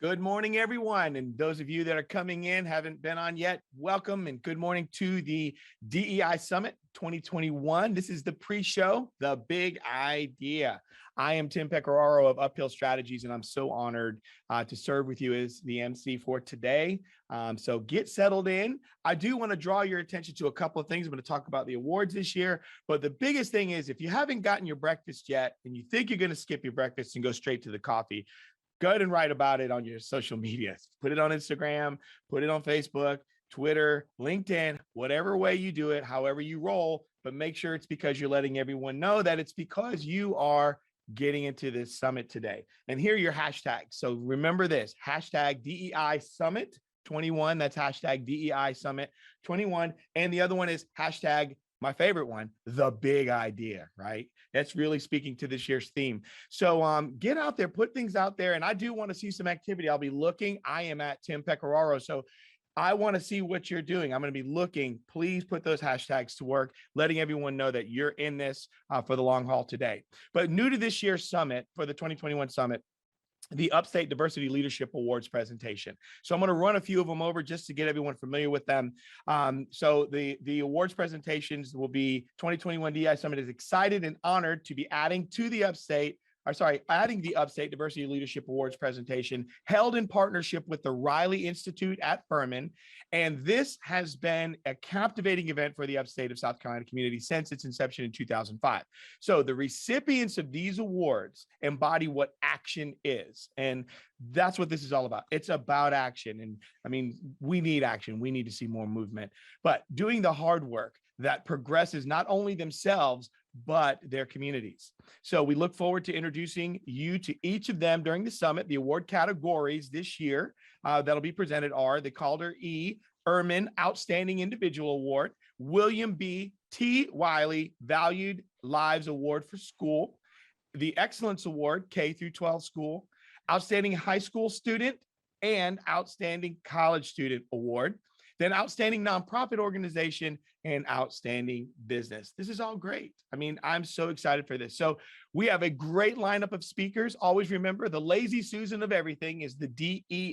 Good morning, everyone. And those of you that are coming in, haven't been on yet, welcome and good morning to the DEI Summit 2021. This is the pre-show, The Big Idea. I am Tim Pecoraro of Uphill Strategies, and I'm so honored to serve with you as the MC for today. So get settled in. I do want to draw your attention to a couple of things. I'm going to talk about the awards this year, but the biggest thing is if you haven't gotten your breakfast yet and you think you're going to skip your breakfast and go straight to the coffee, go ahead and write about it on your social media. Put it on Instagram, put it on Facebook, Twitter, LinkedIn, whatever way you do it, however you roll, but make sure it's because you're letting everyone know that it's because you are getting into this summit today. And here are your hashtags. So remember this, hashtag DEI Summit 21. That's hashtag DEI Summit 21. And the other one is hashtag, my favorite one, the big idea, right? That's really speaking to this year's theme. So get out there, put things out there. And I do want to see some activity. I'll be looking. I am at Tim Pecoraro. So I want to see what you're doing. I'm going to be looking. Please put those hashtags to work, letting everyone know that you're in this for the long haul today. But new to this year's summit, for the 2021 summit, the Upstate Diversity Leadership Awards presentation. So I'm going to run a few of them over just to get everyone familiar with them. So the awards presentations will be 2021 DEI Summit is excited and honored to be adding the Upstate Diversity Leadership Awards presentation held in partnership with the Riley Institute at Furman. And this has been a captivating event for the upstate of South Carolina community since its inception in 2005. So the recipients of these awards embody what action is. And that's what this is all about. It's about action. And I mean, we need action. We need to see more movement, but doing the hard work that progresses not only themselves, but their communities. So we look forward to introducing you to each of them during the summit. The award categories this year that'll be presented are the Calder E. Ehrman Outstanding Individual Award, William B. T. Wiley Valued Lives Award for School, the Excellence Award, K through 12 School, Outstanding High School Student, and Outstanding College Student Award, then Outstanding Nonprofit Organization, and Outstanding Business. This is all great. I mean, I'm so excited for this. So we have a great lineup of speakers. Always remember, the lazy Susan of everything is the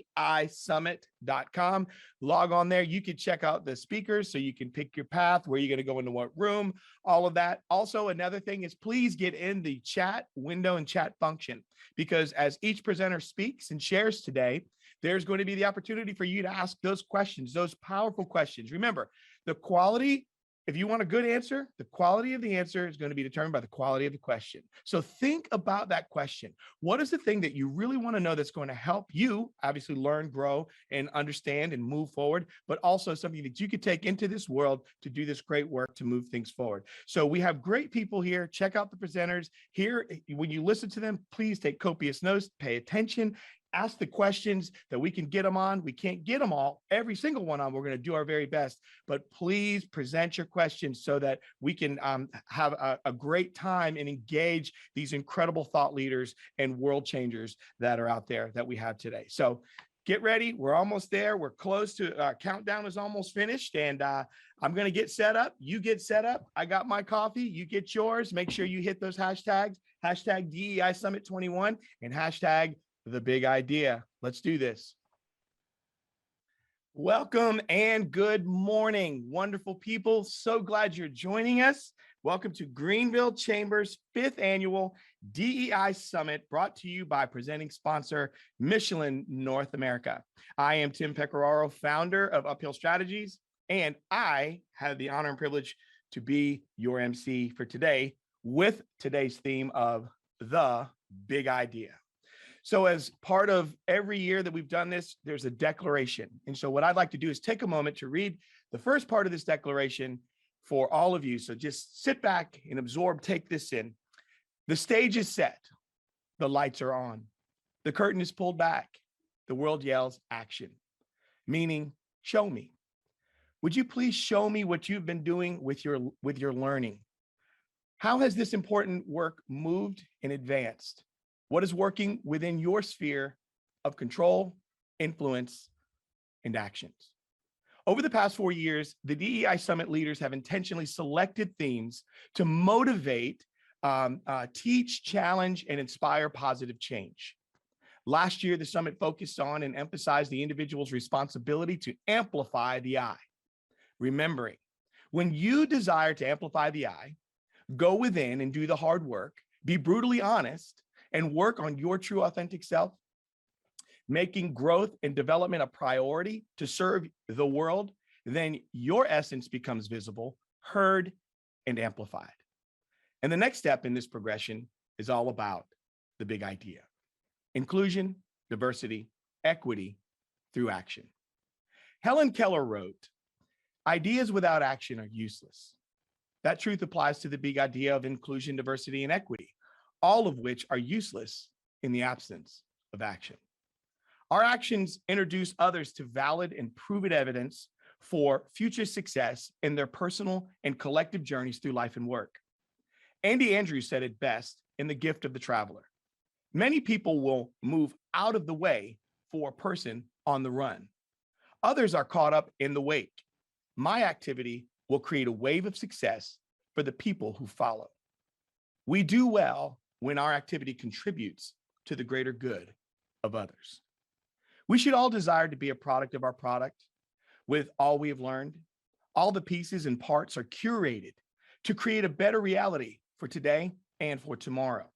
DEISummit.com. Log on there. You can check out the speakers so you can pick your path, where you're going to go into what room, all of that. Also, another thing is please get in the chat window and chat function, because as each presenter speaks and shares today, there's going to be the opportunity for you to ask those questions, those powerful questions. Remember, the quality, if you want a good answer, the quality of the answer is going to be determined by the quality of the question. So think about that question. What is the thing that you really want to know that's going to help you obviously learn, grow, and understand and move forward, but also something that you could take into this world to do this great work to move things forward. So we have great people here. Check out the presenters here. When you listen to them, please take copious notes, pay attention. Ask the questions that we can get them on. We can't get them all, every single one on. We're going to do our very best, but please present your questions so that we can have a great time and engage these incredible thought leaders and world changers that are out there that we have today. So get ready. We're almost there. We're close to countdown is almost finished, and I'm going to get set up. You get set up. I got my coffee. You get yours. Make sure you hit those hashtags, hashtag DEI Summit 21 and hashtag the big idea. Let's do this. Welcome and good morning, wonderful people. So glad you're joining us. Welcome to Greenville Chamber's 5th annual DEI Summit, brought to you by presenting sponsor Michelin North America. I am Tim Pecoraro, founder of Uphill Strategies, and I have the honor and privilege to be your MC for today with today's theme of the big idea. So as part of every year that we've done this, there's a declaration. And so what I'd like to do is take a moment to read the first part of this declaration for all of you. So just sit back and absorb, take this in. The stage is set. The lights are on. The curtain is pulled back. The world yells action, meaning show me. Would you please show me what you've been doing with your learning? How has this important work moved and advanced? What is working within your sphere of control, influence, and actions? Over the past 4 years, the DEI Summit leaders have intentionally selected themes to motivate, teach, challenge, and inspire positive change. Last year, the summit focused on and emphasized the individual's responsibility to amplify the I. Remembering, when you desire to amplify the I, go within and do the hard work, be brutally honest, and work on your true authentic self, making growth and development a priority to serve the world, then your essence becomes visible, heard, and amplified. And the next step in this progression is all about the big idea: inclusion, diversity, equity through action. Helen Keller wrote, "Ideas without action are useless." That truth applies to the big idea of inclusion, diversity, and equity, all of which are useless in the absence of action. Our actions introduce others to valid and proven evidence for future success in their personal and collective journeys through life and work. Andy Andrews said it best in The Gift of the Traveler. Many people will move out of the way for a person on the run. Others are caught up in the wake. My activity will create a wave of success for the people who follow. We do well when our activity contributes to the greater good of others. We should all desire to be a product of our product. With all we have learned, all the pieces and parts are curated to create a better reality for today and for tomorrow.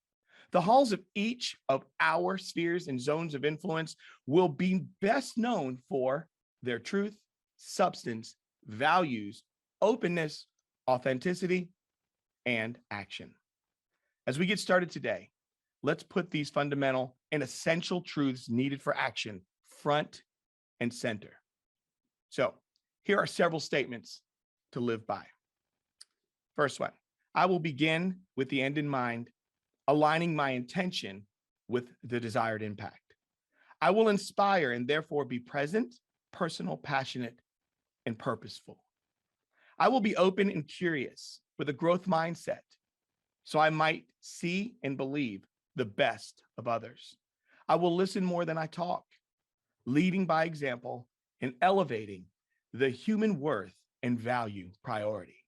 The halls of each of our spheres and zones of influence will be best known for their truth, substance, values, openness, authenticity, and action. As we get started today, let's put these fundamental and essential truths needed for action front and center. So here are several statements to live by. First one, I will begin with the end in mind, aligning my intention with the desired impact. I will inspire and therefore be present, personal, passionate, and purposeful. I will be open and curious with a growth mindset so I might see and believe the best of others. I will listen more than I talk, leading by example and elevating the human worth and value priority.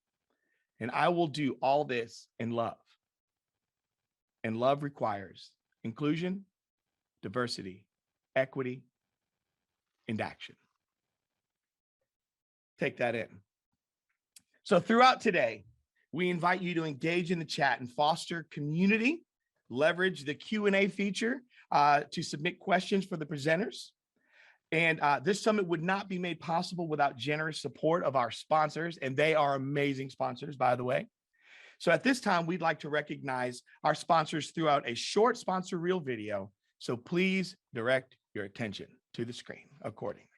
And I will do all this in love. And love requires inclusion, diversity, equity, and action. Take that in. So throughout today, we invite you to engage in the chat and foster community, leverage the Q&A feature to submit questions for the presenters. And this summit would not be made possible without generous support of our sponsors, and they are amazing sponsors, by the way. So at this time, we'd like to recognize our sponsors throughout a short sponsor reel video. So please direct your attention to the screen accordingly.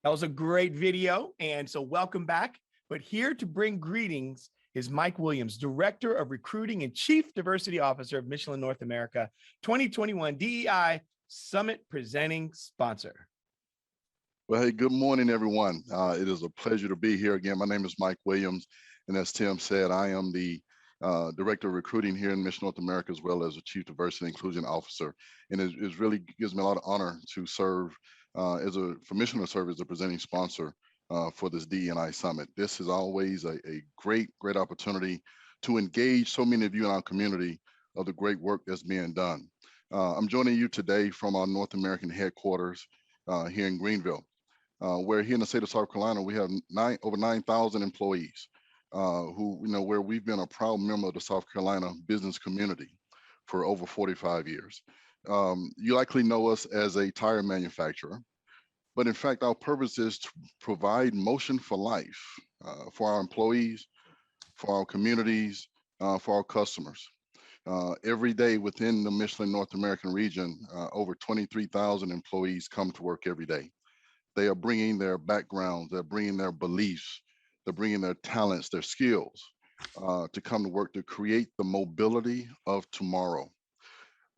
That was a great video, and so welcome back. But here to bring greetings is Mike Williams, Director of Recruiting and Chief Diversity Officer of Michelin North America, 2021 DEI Summit presenting sponsor. Well, hey, good morning, everyone. It is a pleasure to be here again. My name is Mike Williams, and as Tim said, I am the Director of Recruiting here in Michelin North America, as well as the Chief Diversity and Inclusion Officer. And it really gives me a lot of honor to serve for Michelin to serve as a presenting sponsor for this DEI Summit. This is always a great opportunity to engage so many of you in our community of the great work that's being done. I'm joining you today from our North American headquarters here in Greenville, where here in the state of South Carolina, we have over 9,000 employees. where we've been a proud member of the South Carolina business community for over 45 years. You likely know us as a tire manufacturer, but in fact, our purpose is to provide motion for life for our employees, for our communities, for our customers. Every day within the Michelin North American region, over 23,000 employees come to work every day. They are bringing their backgrounds, they're bringing their beliefs, they're bringing their talents, their skills to come to work to create the mobility of tomorrow.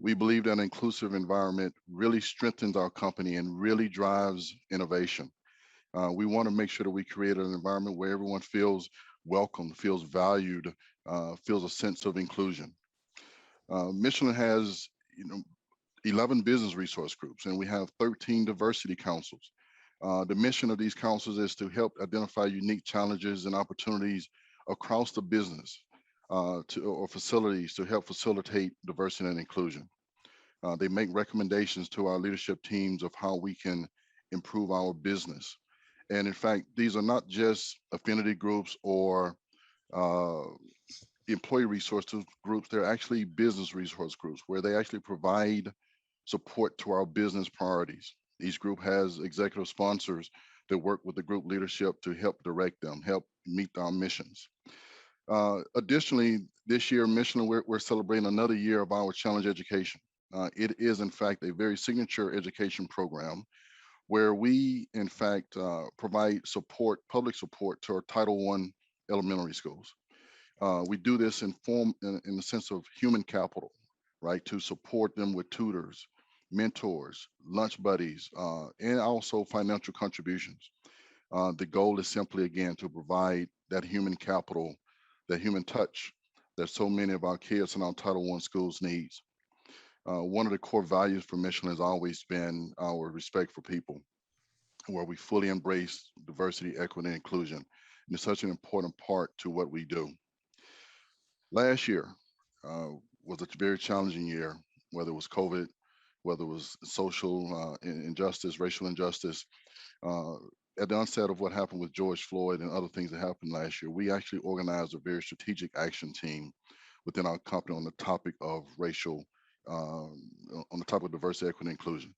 We believe that an inclusive environment really strengthens our company and really drives innovation. We want to make sure that we create an environment where everyone feels welcome, feels valued, feels a sense of inclusion. Michelin has, 11 business resource groups, and we have 13 diversity councils. The mission of these councils is to help identify unique challenges and opportunities across the business or facilities to help facilitate diversity and inclusion. They make recommendations to our leadership teams of how we can improve our business. And in fact, these are not just affinity groups or employee resource groups, they're actually business resource groups where they actually provide support to our business priorities. Each group has executive sponsors that work with the group leadership to help direct them, help meet our missions. Additionally, this year, Michelin, we're celebrating another year of our challenge education. It is, in fact, a very signature education program where we, in fact, provide support, public support to our Title I elementary schools. We do this in the sense of human capital, right, to support them with tutors, mentors, lunch buddies, and also financial contributions. The goal is simply, again, to provide that human capital, that human touch that so many of our kids in our Title I schools needs. One of the core values for Michelin has always been our respect for people, where we fully embrace diversity, equity, and inclusion. And it's such an important part to what we do. Last year was a very challenging year, whether it was COVID, whether it was social injustice, racial injustice. At the onset of what happened with George Floyd and other things that happened last year, we actually organized a very strategic action team within our company on the topic of on the topic of diversity, equity, and inclusion,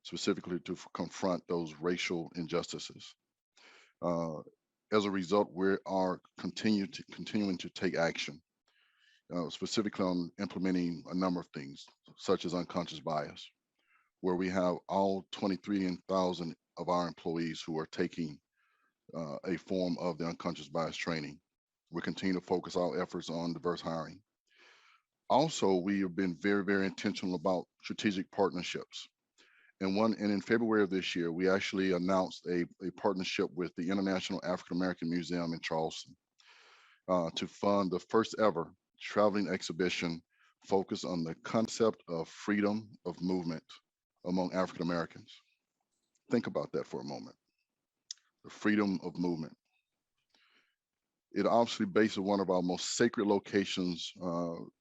specifically to confront those racial injustices. As a result, we are continuing to take action, specifically on implementing a number of things, such as unconscious bias, where we have all 23,000 of our employees who are taking a form of the unconscious bias training. We continue to focus our efforts on diverse hiring. Also, we have been very, very intentional about strategic partnerships. And in February of this year, we actually announced a partnership with the International African American Museum in Charleston to fund the first ever traveling exhibition focused on the concept of freedom of movement among African Americans. Think about that for a moment. The freedom of movement. It obviously based on one of our most sacred locations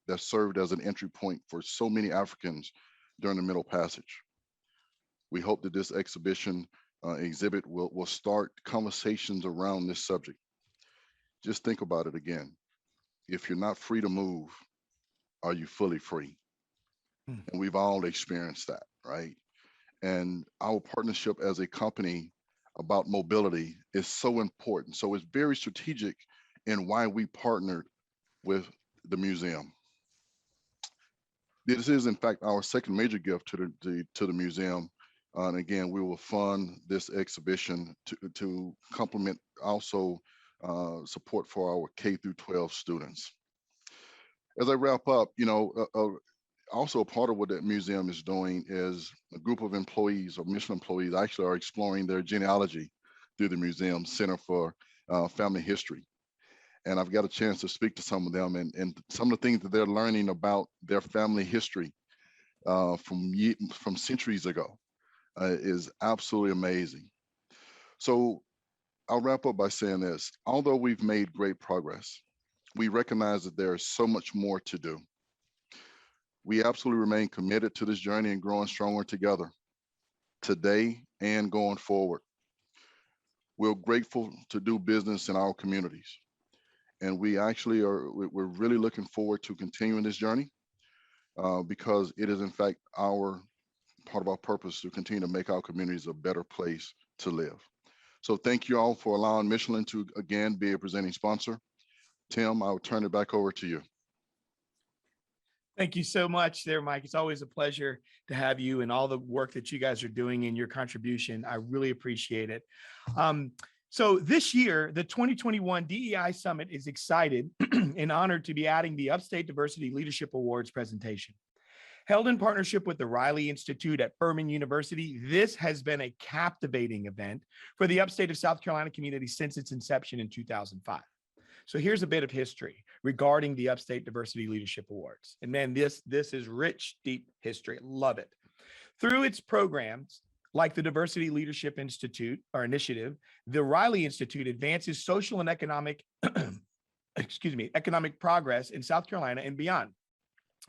that served as an entry point for so many Africans during the Middle Passage. We hope that this exhibition exhibit will start conversations around this subject. Just think about it again. If you're not free to move, are you fully free? And we've all experienced that, right? And our partnership as a company about mobility is so important. So it's very strategic in why we partnered with the museum. This is, in fact, our second major gift to the museum. And again, we will fund this exhibition to complement also support for our K through 12 students. As I wrap up, also part of what that museum is doing is a group of employees or Michelin employees actually are exploring their genealogy through the museum Center for Family History. And I've got a chance to speak to some of them and some of the things that they're learning about their family history from centuries ago is absolutely amazing. So I'll wrap up by saying this. Although we've made great progress, we recognize that there is so much more to do. We absolutely remain committed to this journey and growing stronger together today and going forward. We're grateful to do business in our communities. And we're really looking forward to continuing this journey because it is in fact part of our purpose to continue to make our communities a better place to live. So thank you all for allowing Michelin to again be a presenting sponsor. Tim, I'll turn it back over to you. Thank you so much there, Mike. It's always a pleasure to have you and all the work that you guys are doing and your contribution. I really appreciate it. So this year, the 2021 DEI Summit is excited and honored to be adding the Upstate Diversity Leadership Awards presentation. Held in partnership with the Riley Institute at Furman University, this has been a captivating event for the upstate of South Carolina community since its inception in 2005. So here's a bit of history regarding the Upstate Diversity Leadership Awards. And man, this is rich, deep history. Love it. Through its programs, like the Diversity Leadership Institute or Initiative, the Riley Institute advances social and economic, economic progress in South Carolina and beyond,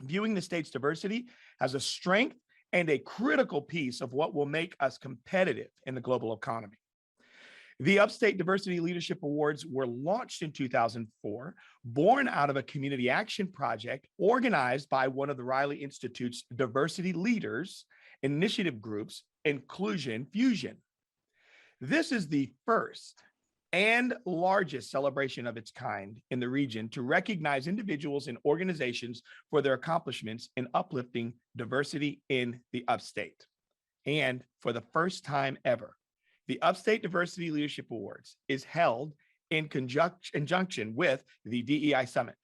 viewing the state's diversity as a strength and a critical piece of what will make us competitive in the global economy. The Upstate Diversity Leadership Awards were launched in 2004, born out of a community action project organized by one of the Riley Institute's diversity leaders, initiative groups, Inclusion Fusion. This is the first and largest celebration of its kind in the region to recognize individuals and organizations for their accomplishments in uplifting diversity in the upstate. And for the first time ever, the Upstate Diversity Leadership Awards is held in conjunction with the DEI Summit.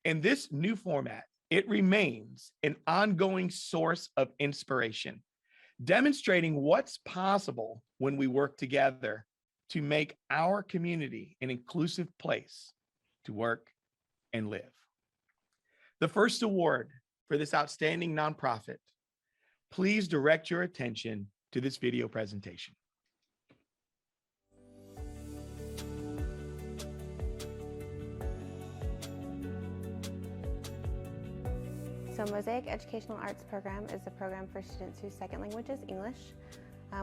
In this new format, it remains an ongoing source of inspiration, demonstrating what's possible when we work together to make our community an inclusive place to work and live. The first award for this outstanding nonprofit, please direct your attention to this video presentation. So Mosaic Educational Arts Program is a program for students whose second language is English.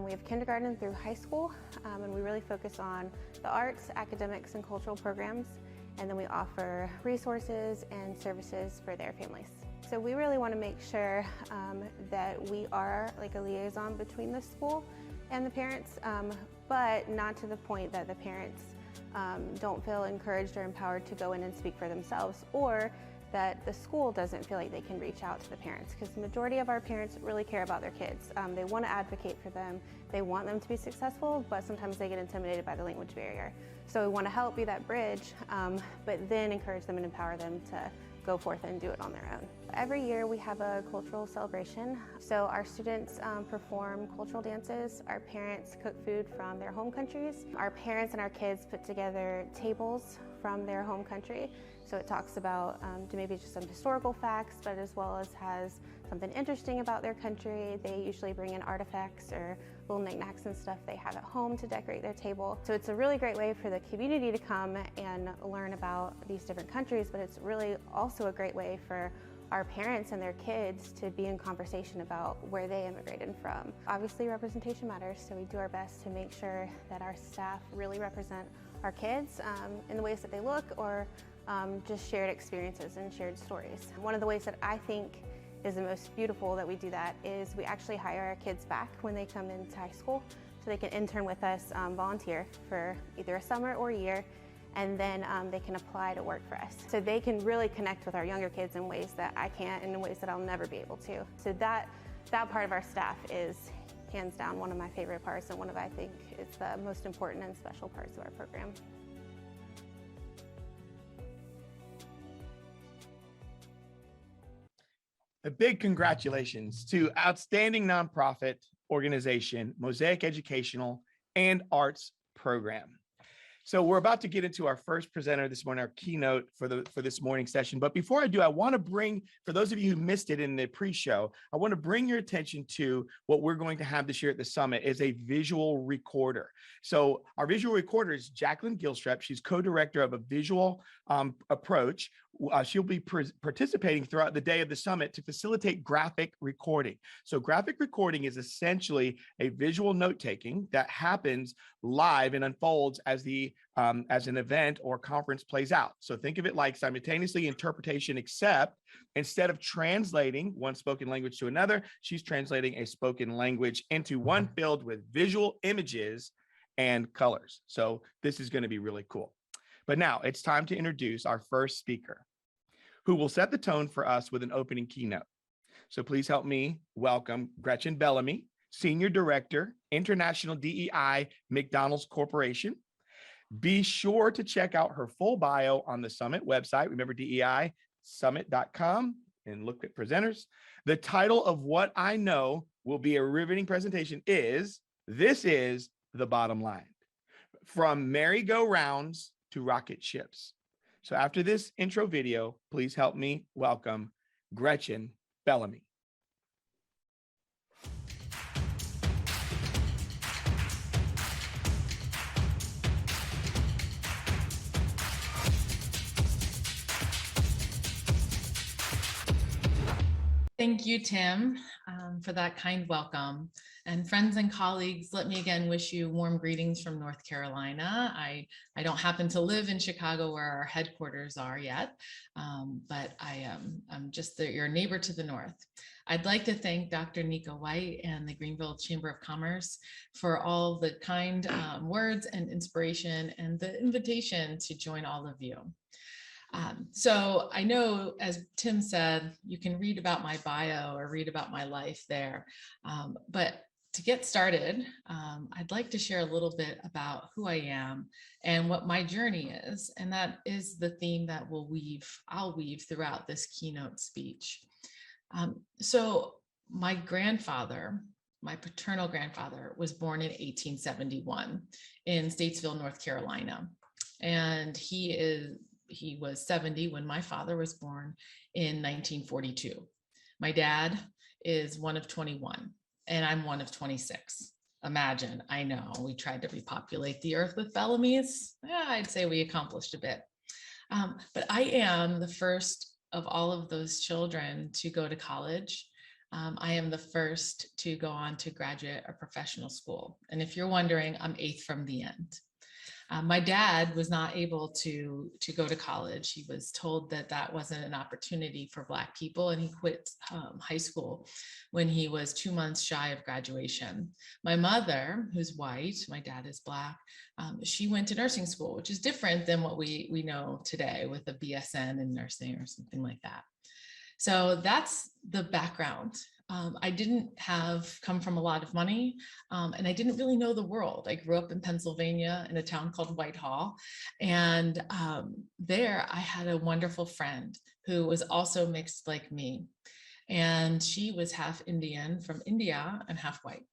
We have kindergarten through high school, and we really focus on the arts, academics, and cultural programs, and then we offer resources and services for their families. So we really want to make sure that we are like a liaison between the school and the parents, but not to the point that the parents don't feel encouraged or empowered to go in and speak for themselves, or that the school doesn't feel like they can reach out to the parents, because the majority of our parents really care about their kids. They want to advocate for them. They want them to be successful, but sometimes they get intimidated by the language barrier. So we want to help be that bridge, but then encourage them and empower them to go forth and do it on their own. Every year we have a cultural celebration. So our students perform cultural dances. Our parents cook food from their home countries. Our parents and our kids put together tables from their home country. So it talks about maybe just some historical facts, but as well as has something interesting about their country. They usually bring in artifacts or little knickknacks and stuff they have at home to decorate their table. So it's a really great way for the community to come and learn about these different countries, but it's really also a great way for our parents and their kids to be in conversation about where they immigrated from. Obviously representation matters, so we do our best to make sure that our staff really represent our kids in the ways that they look, or just shared experiences and shared stories. One of the ways that I think is the most beautiful that we do that is we actually hire our kids back when they come into high school, so they can intern with us, volunteer for either a summer or a year, and then they can apply to work for us. So they can really connect with our younger kids in ways that I can't, and in ways that I'll never be able to. So that part of our staff is hands down one of my favorite parts, and one of, I think, is the most important and special parts of our program. A big congratulations to outstanding nonprofit organization, Mosaic Educational and Arts Program. So we're about to get into our first presenter this morning, our keynote for this morning session. But before I do, I want to bring, for those of you who missed it in the pre-show, I want to bring your attention to what we're going to have this year at the summit is a visual recorder. So our visual recorder is Jacqueline Gilstrap. She's co-director of a visual approach She'll be participating throughout the day of the summit to facilitate graphic recording. So graphic recording is essentially a visual note-taking that happens live and unfolds as an event or conference plays out. So think of it like simultaneously interpretation, except instead of translating one spoken language to another, she's translating a spoken language into one filled with visual images and colors. So this is going to be really cool. But now it's time to introduce our first speaker, who will set the tone for us with an opening keynote. So please help me welcome Gretchen Bellamy, Senior Director, International DEI, McDonald's Corporation. Be sure to check out her full bio on the Summit website. Remember, DEIsummit.com, and look at presenters. The title of what I know will be a riveting presentation is, This is the Bottom Line. From merry-go-rounds to rocket ships. So after this intro video, please help me welcome Gretchen Bellamy. Thank you, Tim, for that kind welcome. And friends and colleagues, let me again wish you warm greetings from North Carolina. I don't happen to live in Chicago where our headquarters are yet, but I'm just your neighbor to the north. I'd like to thank Dr. Nika White and the Greenville Chamber of Commerce for all the kind words and inspiration and the invitation to join all of you. So I know, as Tim said, you can read about my bio or read about my life there, but to get started, I'd like to share a little bit about who I am and what my journey is, and that is the theme that I'll weave throughout this keynote speech. So my grandfather, my paternal grandfather, was born in 1871 in Statesville, North Carolina, and he was 70 when my father was born in 1942. My dad is one of 21, and I'm one of 26. Imagine, I know, we tried to repopulate the earth with Bellamy's. Yeah, I'd say we accomplished a bit. But I am the first of all of those children to go to college. I am the first to go on to graduate or professional school. And if you're wondering, I'm eighth from the end. My dad was not able to go to college. He was told that that wasn't an opportunity for Black people, and he quit high school when he was 2 months shy of graduation. My mother, who's white, my dad is Black, she went to nursing school, which is different than what we know today with a BSN in nursing or something like that. So that's the background. I didn't come from a lot of money, and I didn't really know the world. I grew up in Pennsylvania in a town called Whitehall, and there I had a wonderful friend who was also mixed like me, and she was half Indian from India and half white.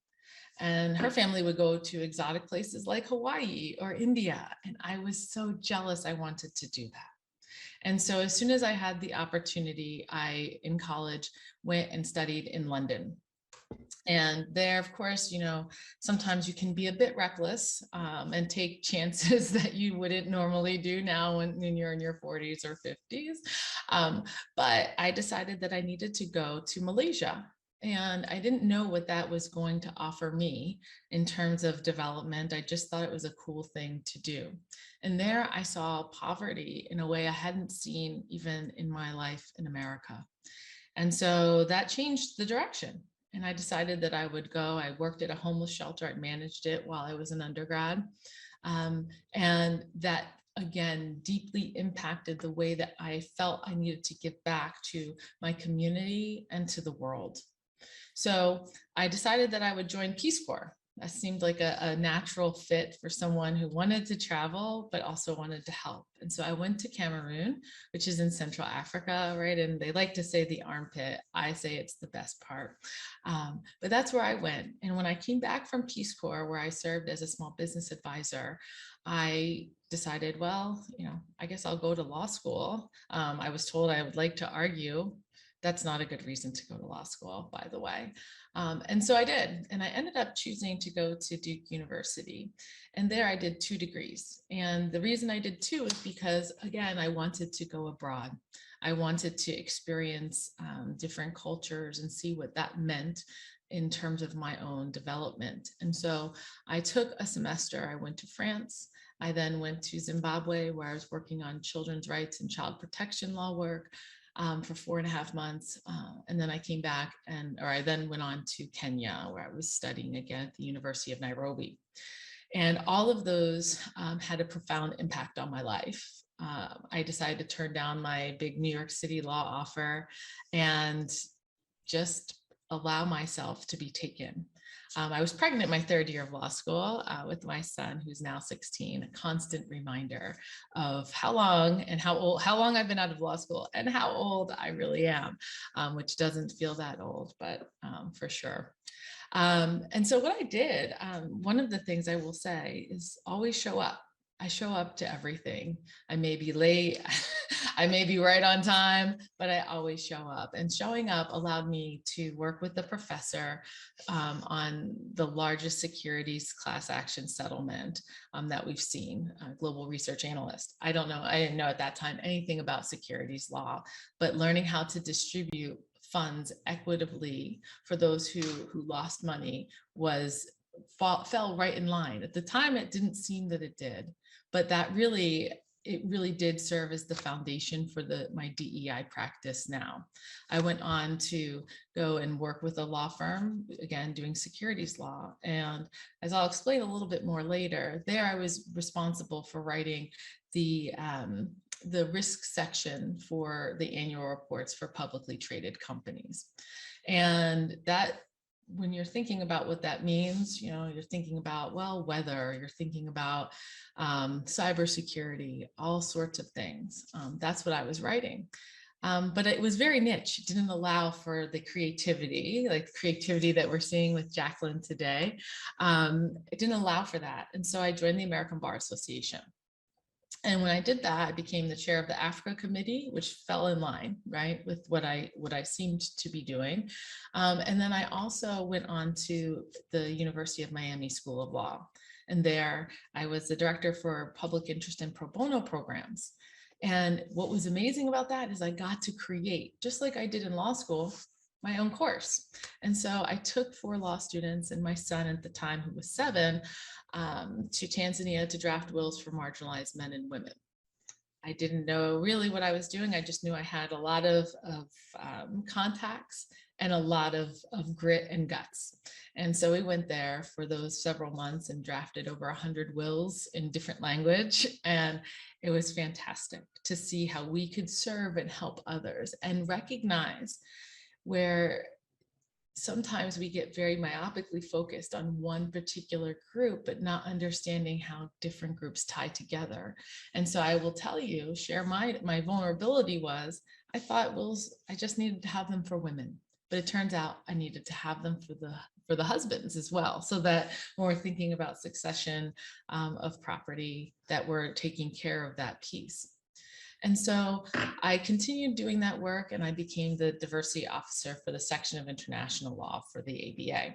And her family would go to exotic places like Hawaii or India, and I was so jealous. I wanted to do that. And so as soon as I had the opportunity, in college, went and studied in London. And there, of course, sometimes you can be a bit reckless and take chances that you wouldn't normally do now when you're in your 40s or 50s. But I decided that I needed to go to Malaysia. And I didn't know what that was going to offer me in terms of development. I just thought it was a cool thing to do. And there I saw poverty in a way I hadn't seen even in my life in America. And so that changed the direction. And I decided that I would go. I worked at a homeless shelter. I managed it while I was an undergrad. And that, again, deeply impacted the way that I felt I needed to give back to my community and to the world. So I decided that I would join Peace Corps. That seemed like a natural fit for someone who wanted to travel, but also wanted to help. And so I went to Cameroon, which is in Central Africa, right? And they like to say the armpit. I say it's the best part. But that's where I went. And when I came back from Peace Corps, where I served as a small business advisor, I decided, well, I guess I'll go to law school. I was told I would like to argue. That's not a good reason to go to law school, by the way. And so I did, and I ended up choosing to go to Duke University. And there I did 2 degrees. And the reason I did 2 is because, again, I wanted to go abroad. I wanted to experience different cultures and see what that meant in terms of my own development. And so I took a semester. I went to France. I then went to Zimbabwe, where I was working on children's rights and child protection law work for 4.5 months. And then I came back I then went on to Kenya, where I was studying again at the University of Nairobi. And all of those had a profound impact on my life. I decided to turn down my big New York City law offer and just allow myself to be taken. I was pregnant my 3rd year of law school with my son, who's now 16, a constant reminder of how long I've been out of law school and how old I really am, which doesn't feel that old, but for sure. And so what I did, one of the things I will say is always show up. I show up to everything. I may be late, I may be right on time, but I always show up. And showing up allowed me to work with the professor on the largest securities class action settlement that we've seen, global research analyst. I didn't know at that time anything about securities law, but learning how to distribute funds equitably for those who lost money fell right in line. At the time, it didn't seem that it did, but it really did serve as the foundation for my DEI practice now. I went on to go and work with a law firm, again, doing securities law. And as I'll explain a little bit more later, there I was responsible for writing the risk section for the annual reports for publicly traded companies. And that, when you're thinking about what that means, you're thinking about, weather, you're thinking about cybersecurity, all sorts of things. That's what I was writing. But it was very niche. It didn't allow for the creativity, like the creativity that we're seeing with Jacqueline today. It didn't allow for that. And so I joined the American Bar Association. And when I did that, I became the chair of the Africa Committee, which fell in line, right, with what I seemed to be doing. And then I also went on to the University of Miami School of Law. And there I was the director for public interest and pro bono programs. And what was amazing about that is I got to create, just like I did in law school, my own course. And so I took 4 law students and my son at the time, who was 7, to Tanzania to draft wills for marginalized men and women. I didn't know really what I was doing. I just knew I had a lot of contacts and a lot of grit and guts. And so we went there for those several months and drafted over 100 wills in different language. And it was fantastic to see how we could serve and help others and recognize where sometimes we get very myopically focused on one particular group, but not understanding how different groups tie together. And so I will tell you, share my vulnerability was, I thought wills, I just needed to have them for women, but it turns out I needed to have them for the husbands as well, so that when we're thinking about succession of property, that we're taking care of that piece. And so I continued doing that work, and I became the diversity officer for the section of international law for the ABA.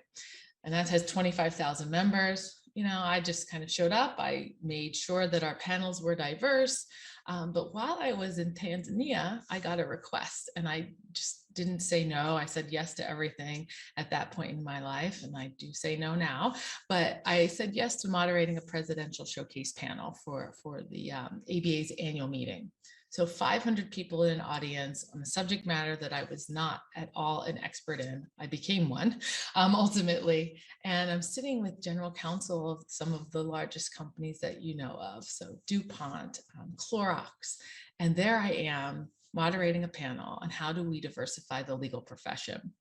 And that has 25,000 members. I just kind of showed up. I made sure that our panels were diverse. But while I was in Tanzania, I got a request, and I just didn't say no. I said yes to everything at that point in my life. And I do say no now, but I said yes to moderating a presidential showcase panel for the ABA's annual meeting. So 500 people in an audience on a subject matter that I was not at all an expert in. I became one ultimately. And I'm sitting with general counsel of some of the largest companies that you know of. So DuPont, Clorox, and there I am moderating a panel on how do we diversify the legal profession.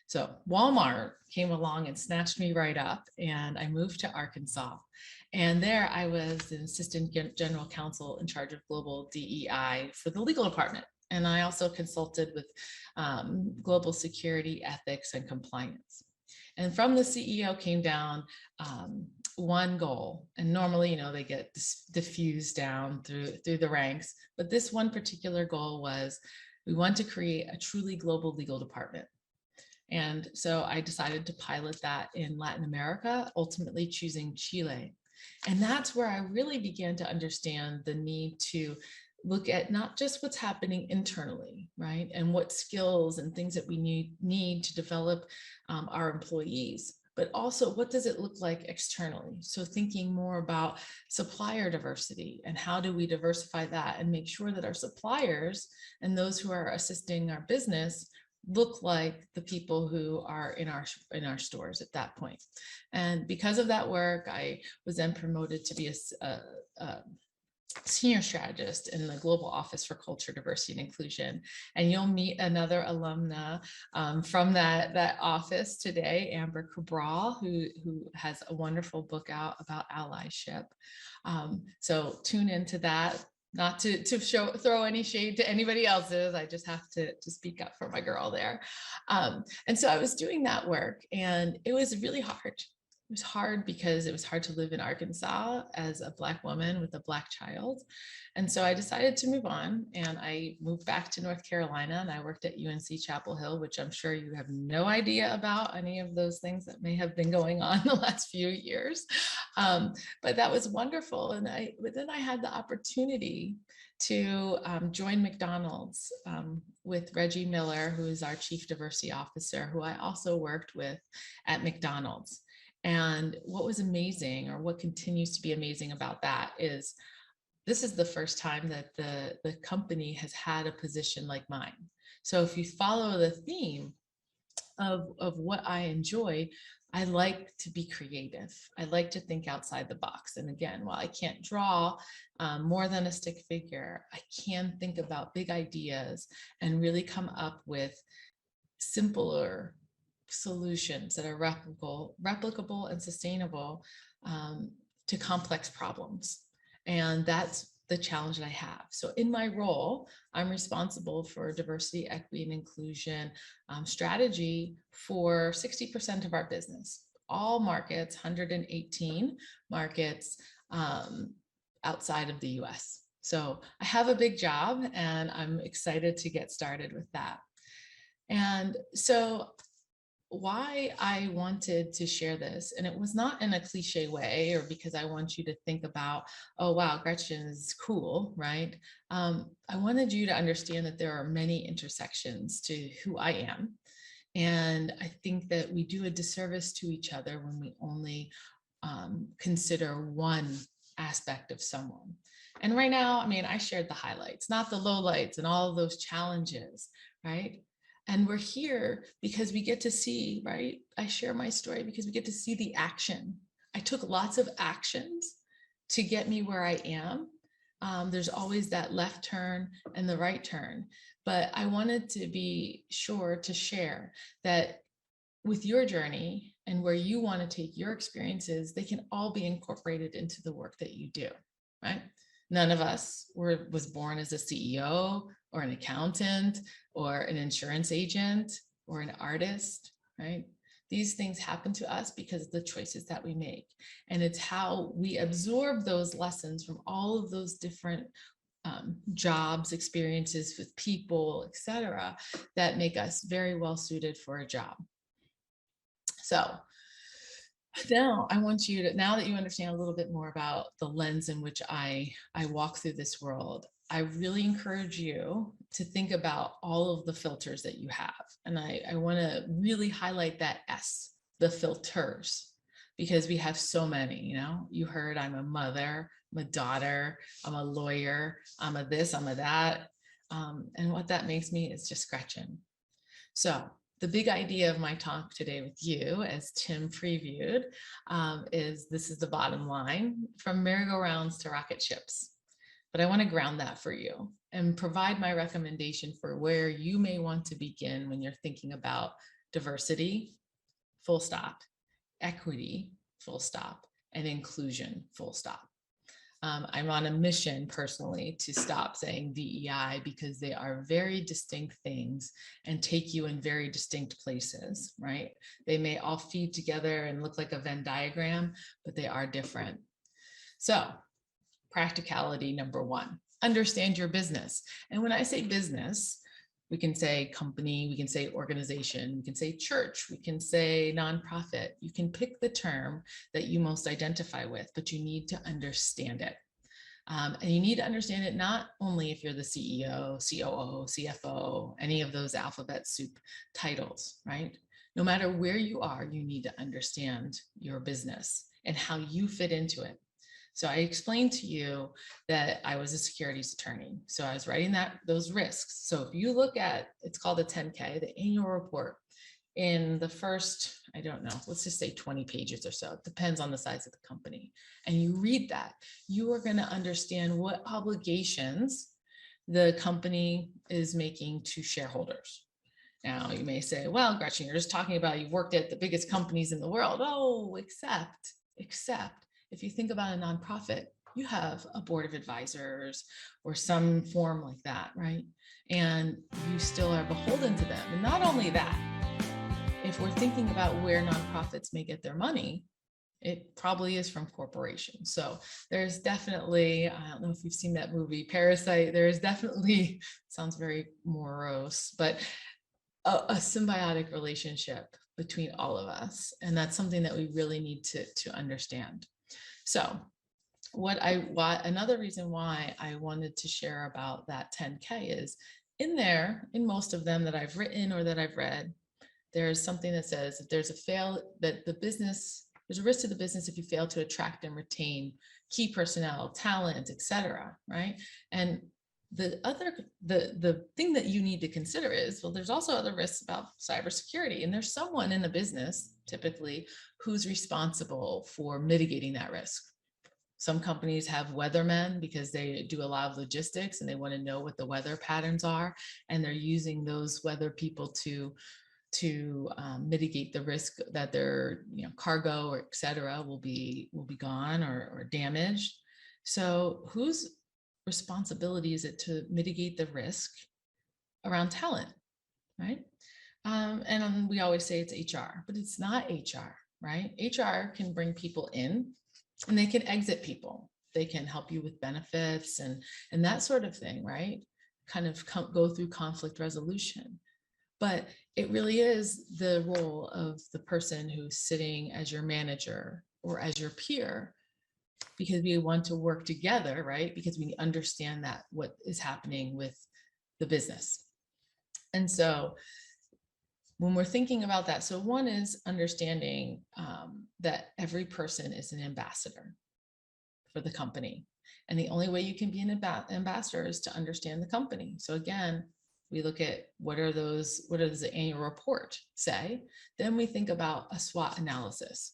So Walmart came along and snatched me right up, and I moved to Arkansas. And there I was an assistant general counsel in charge of global DEI for the legal department. And I also consulted with global security, ethics, and compliance. And from the CEO came down one goal. And normally, they get diffused down through the ranks. But this one particular goal was, We want to create a truly global legal department. And so I decided to pilot that in Latin America, ultimately choosing Chile. And that's where I really began to understand the need to look at not just what's happening internally, right? And what skills and things that we need to develop our employees, but also what does it look like externally? So thinking more about supplier diversity and how do we diversify that and make sure that our suppliers and those who are assisting our business look like the people who are in our stores at that point. And because of that work, I was then promoted to be a senior strategist in the Global Office for Culture, Diversity, and Inclusion. And you'll meet another alumna from that office today, Amber Cabral, who has a wonderful book out about allyship. So tune into that. Not to throw any shade to anybody else's, I just have to speak up for my girl there. And so I was doing that work, and it was really hard. It was hard because it was hard to live in Arkansas as a Black woman with a Black child. And so I decided to move on, and I moved back to North Carolina, and I worked at UNC Chapel Hill, which I'm sure you have no idea about any of those things that may have been going on the last few years. But that was wonderful. And then I had the opportunity to join McDonald's with Reggie Miller, who is our Chief Diversity Officer, who I also worked with at McDonald's. And what was amazing, or what continues to be amazing about that, is this is the first time that the company has had a position like mine. So if you follow the theme of what I enjoy, I like to be creative. I like to think outside the box. And again, while I can't draw more than a stick figure, I can think about big ideas and really come up with simpler solutions that are replicable and sustainable to complex problems. And that's the challenge that I have. So in my role, I'm responsible for diversity, equity, and inclusion strategy for 60% of our business, all markets, 118 markets outside of the US. So I have a big job, and I'm excited to get started with that. And so why I wanted to share this, and it was not in a cliche way or because I want you to think about, oh, wow, Gretchen is cool, right? I wanted you to understand that there are many intersections to who I am. And I think that we do a disservice to each other when we only consider one aspect of someone. And right now, I mean, I shared the highlights, not the lowlights and all of those challenges, right? And we're here because we get to see, right? I share my story because we get to see the action. I took lots of actions to get me where I am. There's always that left turn and the right turn. But I wanted to be sure to share that with your journey and where you want to take your experiences, they can all be incorporated into the work that you do, right? None of us was born as a CEO or an accountant or an insurance agent or an artist, right? These things happen to us because of the choices that we make. And it's how we absorb those lessons from all of those different jobs, experiences with people, et cetera, that make us very well suited for a job. So now I want you to, now that you understand a little bit more about the lens in which I walk through this world, I really encourage you to think about all of the filters that you have. And I want to really highlight that S, the filters, because we have so many. You know, you heard I'm a mother, I'm a daughter, I'm a lawyer, I'm a this, I'm a that. And what that makes me is just Gretchen. So the big idea of my talk today with you, as Tim previewed, is this is the bottom line, from merry-go-rounds to rocket ships. But I want to ground that for you and provide my recommendation for where you may want to begin when you're thinking about diversity, full stop, equity, full stop, and inclusion, full stop. I'm on a mission personally to stop saying DEI because they are very distinct things and take you in very distinct places, right? They may all feed together and look like a Venn diagram, but they are different. So practicality number one, understand your business. And when I say business, We can say company, we can say organization, we can say church, we can say nonprofit. You can pick the term that you most identify with, but you need to understand it. And you need to understand it not only if you're the CEO, COO, CFO, any of those alphabet soup titles, right? No matter where you are, you need to understand your business and how you fit into it. So I explained to you that I was a securities attorney. So I was writing those risks. So if you look at, it's called a 10K, the annual report, in the first, I don't know, let's just say 20 pages or so, it depends on the size of the company. And you read that, you are going to understand what obligations the company is making to shareholders. Now you may say, well, Gretchen, you're just talking about you worked at the biggest companies in the world. Oh, except if you think about a nonprofit, you have a board of advisors or some form like that, right? And you still are beholden to them. And not only that, if we're thinking about where nonprofits may get their money, it probably is from corporations. So there's definitely, I don't know if you've seen that movie, Parasite, there's definitely, sounds very morose, but a symbiotic relationship between all of us. And that's something that we really need to understand. So another reason why I wanted to share about that 10K is in there, in most of them that I've written or that I've read, there's something that says that there's a risk to the business if you fail to attract and retain key personnel, talent, etc. Right? And the thing that you need to consider is, well, there's also other risks about cybersecurity, and there's someone in the business typically who's responsible for mitigating that risk. Some companies have weathermen because they do a lot of logistics and they want to know what the weather patterns are, and they're using those weather people to mitigate the risk that their cargo or etc. will be gone or damaged. So whose responsibility is it to mitigate the risk around talent, right? And we always say it's HR, but it's not HR, right? HR can bring people in and they can exit people. They can help you with benefits and that sort of thing, right? Kind of go through conflict resolution. But it really is the role of the person who's sitting as your manager or as your peer, because we want to work together, right? Because we understand that what is happening with the business. And so when we're thinking about that, so one is understanding that every person is an ambassador for the company. And the only way you can be an ambassador is to understand the company. So again, we look at what does the annual report say? Then we think about a SWOT analysis.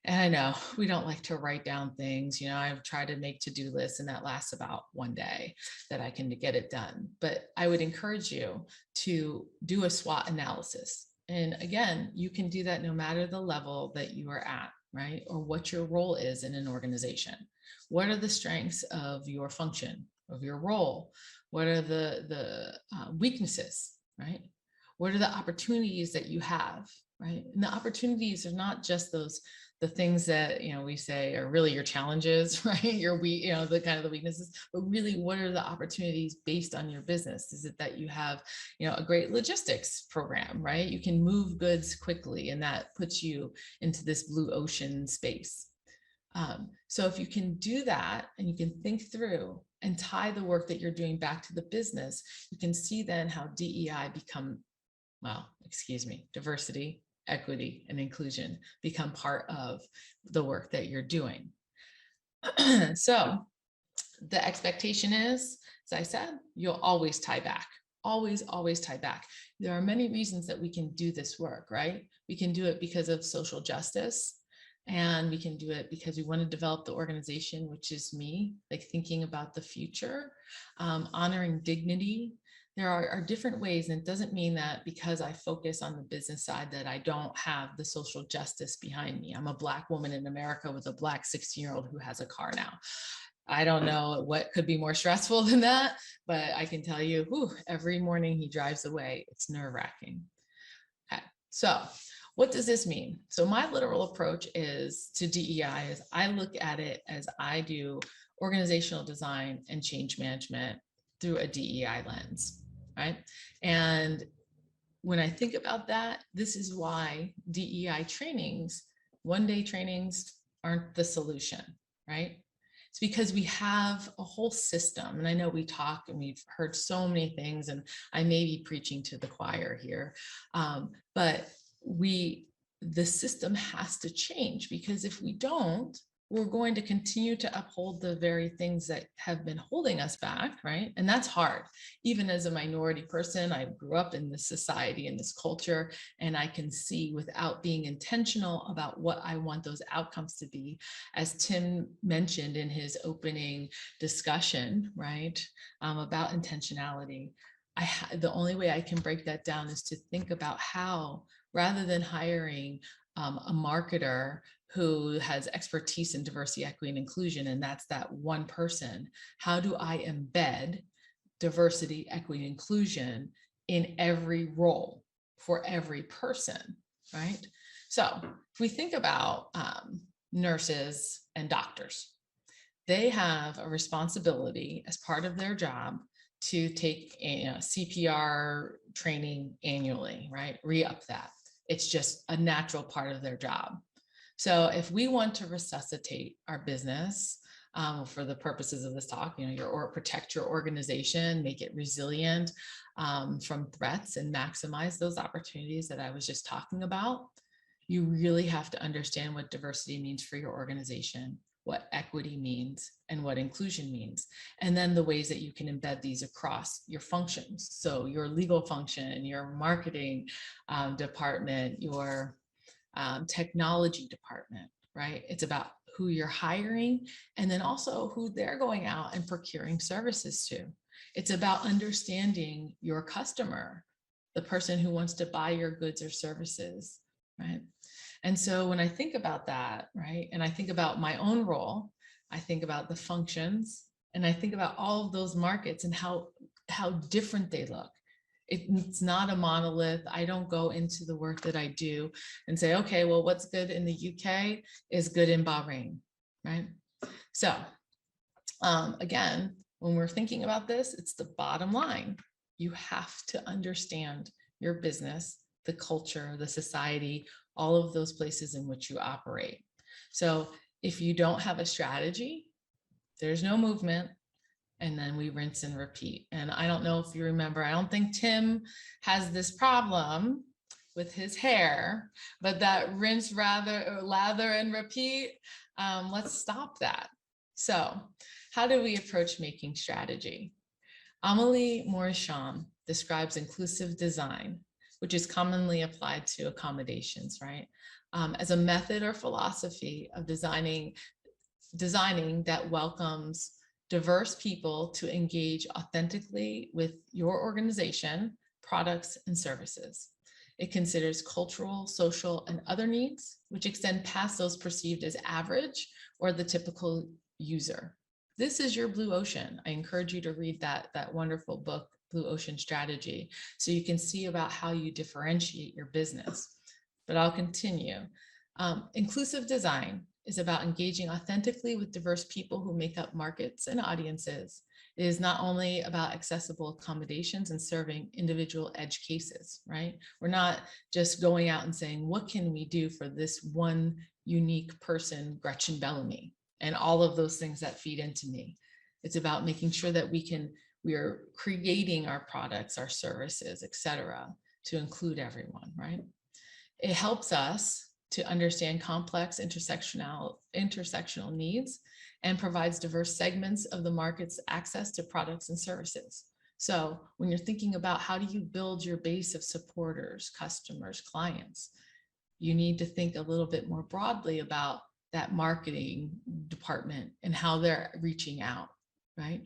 And I know we don't like to write down things. I've tried to make to-do lists and that lasts about one day that I can get it done. But I would encourage you to do a SWOT analysis. And again, you can do that no matter the level that you are at, right? Or what your role is in an organization. What are the strengths of your function, of your role? What are the weaknesses, right? What are the opportunities that you have, right? And the opportunities are not just the things that we say are really your challenges, right? The kind of the weaknesses, but really, what are the opportunities based on your business? Is it that you have a great logistics program, right? You can move goods quickly, and that puts you into this blue ocean space. So if you can do that and you can think through and tie the work that you're doing back to the business, you can see then how DEI diversity, equity, and inclusion become part of the work that you're doing. So the expectation is, as I said, you'll always tie back. Always tie back. There are many reasons that we can do this work, right? We can do it because of social justice. And we can do it because we want to develop the organization, which is me, like thinking about the future, honoring dignity. There are different ways, and it doesn't mean that because I focus on the business side that I don't have the social justice behind me. I'm a Black woman in America with a Black 16-year-old who has a car now. I don't know what could be more stressful than that, but I can tell you, every morning he drives away, it's nerve-wracking. Okay. So what does this mean? So my literal approach to DEI is I look at it as I do organizational design and change management through a DEI lens. right? And when I think about that, this is why DEI trainings, one-day trainings aren't the solution, right? It's because we have a whole system. And I know we talk and we've heard so many things, and I may be preaching to the choir here, but the system has to change, because if we don't, we're going to continue to uphold the very things that have been holding us back, right? And that's hard. Even as a minority person, I grew up in this society, in this culture, and I can see, without being intentional about what I want those outcomes to be, as Tim mentioned in his opening discussion, right, about intentionality, the only way I can break that down is to think about how, rather than hiring a marketer who has expertise in diversity, equity, and inclusion, and that's that one person, how do I embed diversity, equity, and inclusion in every role for every person, right? So if we think about nurses and doctors, they have a responsibility as part of their job to take CPR training annually, right? Re-up that. It's just a natural part of their job. So if we want to resuscitate our business for the purposes of this talk, or protect your organization, make it resilient from threats, and maximize those opportunities that I was just talking about, you really have to understand what diversity means for your organization, what equity means, and what inclusion means, and then the ways that you can embed these across your functions. So your legal function, your marketing department, your technology department, right? It's about who you're hiring, and then also who they're going out and procuring services to. It's about understanding your customer, the person who wants to buy your goods or services, right? And so when I think about that, right, and I think about my own role, I think about the functions, and I think about all of those markets and how different they look. It's not a monolith. I don't go into the work that I do and say, okay, well, what's good in the UK is good in Bahrain, right? So again, when we're thinking about this, it's the bottom line. You have to understand your business, the culture, the society, all of those places in which you operate. So if you don't have a strategy, there's no movement. And then we rinse and repeat. And I don't know if you remember, I don't think Tim has this problem with his hair, but that rinse, lather, and repeat, let's stop that. So how do we approach making strategy? Amelie Morisham describes inclusive design, which is commonly applied to accommodations, right? As a method or philosophy of designing that welcomes diverse people to engage authentically with your organization, products, and services. It considers cultural, social, and other needs, which extend past those perceived as average or the typical user. This is your blue ocean. I encourage you to read that wonderful book, Blue Ocean Strategy, so you can see about how you differentiate your business. But I'll continue. Inclusive design is about engaging authentically with diverse people who make up markets and audiences. It is not only about accessible accommodations and serving individual edge cases, right? We're not just going out and saying, what can we do for this one unique person, Gretchen Bellamy, and all of those things that feed into me. It's about making sure that we are creating our products, our services, et cetera, to include everyone, right? It helps us to understand complex intersectional needs and provides diverse segments of the market's access to products and services. So when you're thinking about how do you build your base of supporters, customers, clients, you need to think a little bit more broadly about that marketing department and how they're reaching out, right?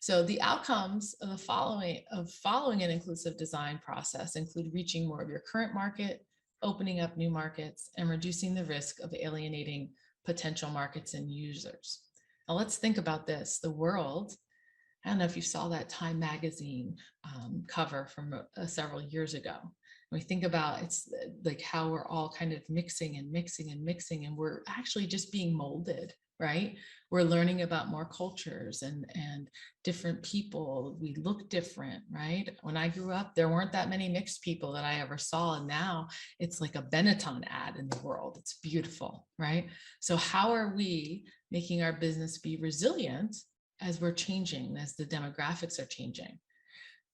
So the outcomes of following an inclusive design process include reaching more of your current market, opening up new markets, and reducing the risk of alienating potential markets and users. Now let's think about this. The world, I don't know if you saw that Time magazine cover from several years ago. When we think about it's like how we're all kind of mixing and we're actually just being molded right? We're learning about more cultures and different people. We look different, right? When I grew up, there weren't that many mixed people that I ever saw. And now it's like a Benetton ad in the world. It's beautiful, right? So how are we making our business be resilient as we're changing, as the demographics are changing?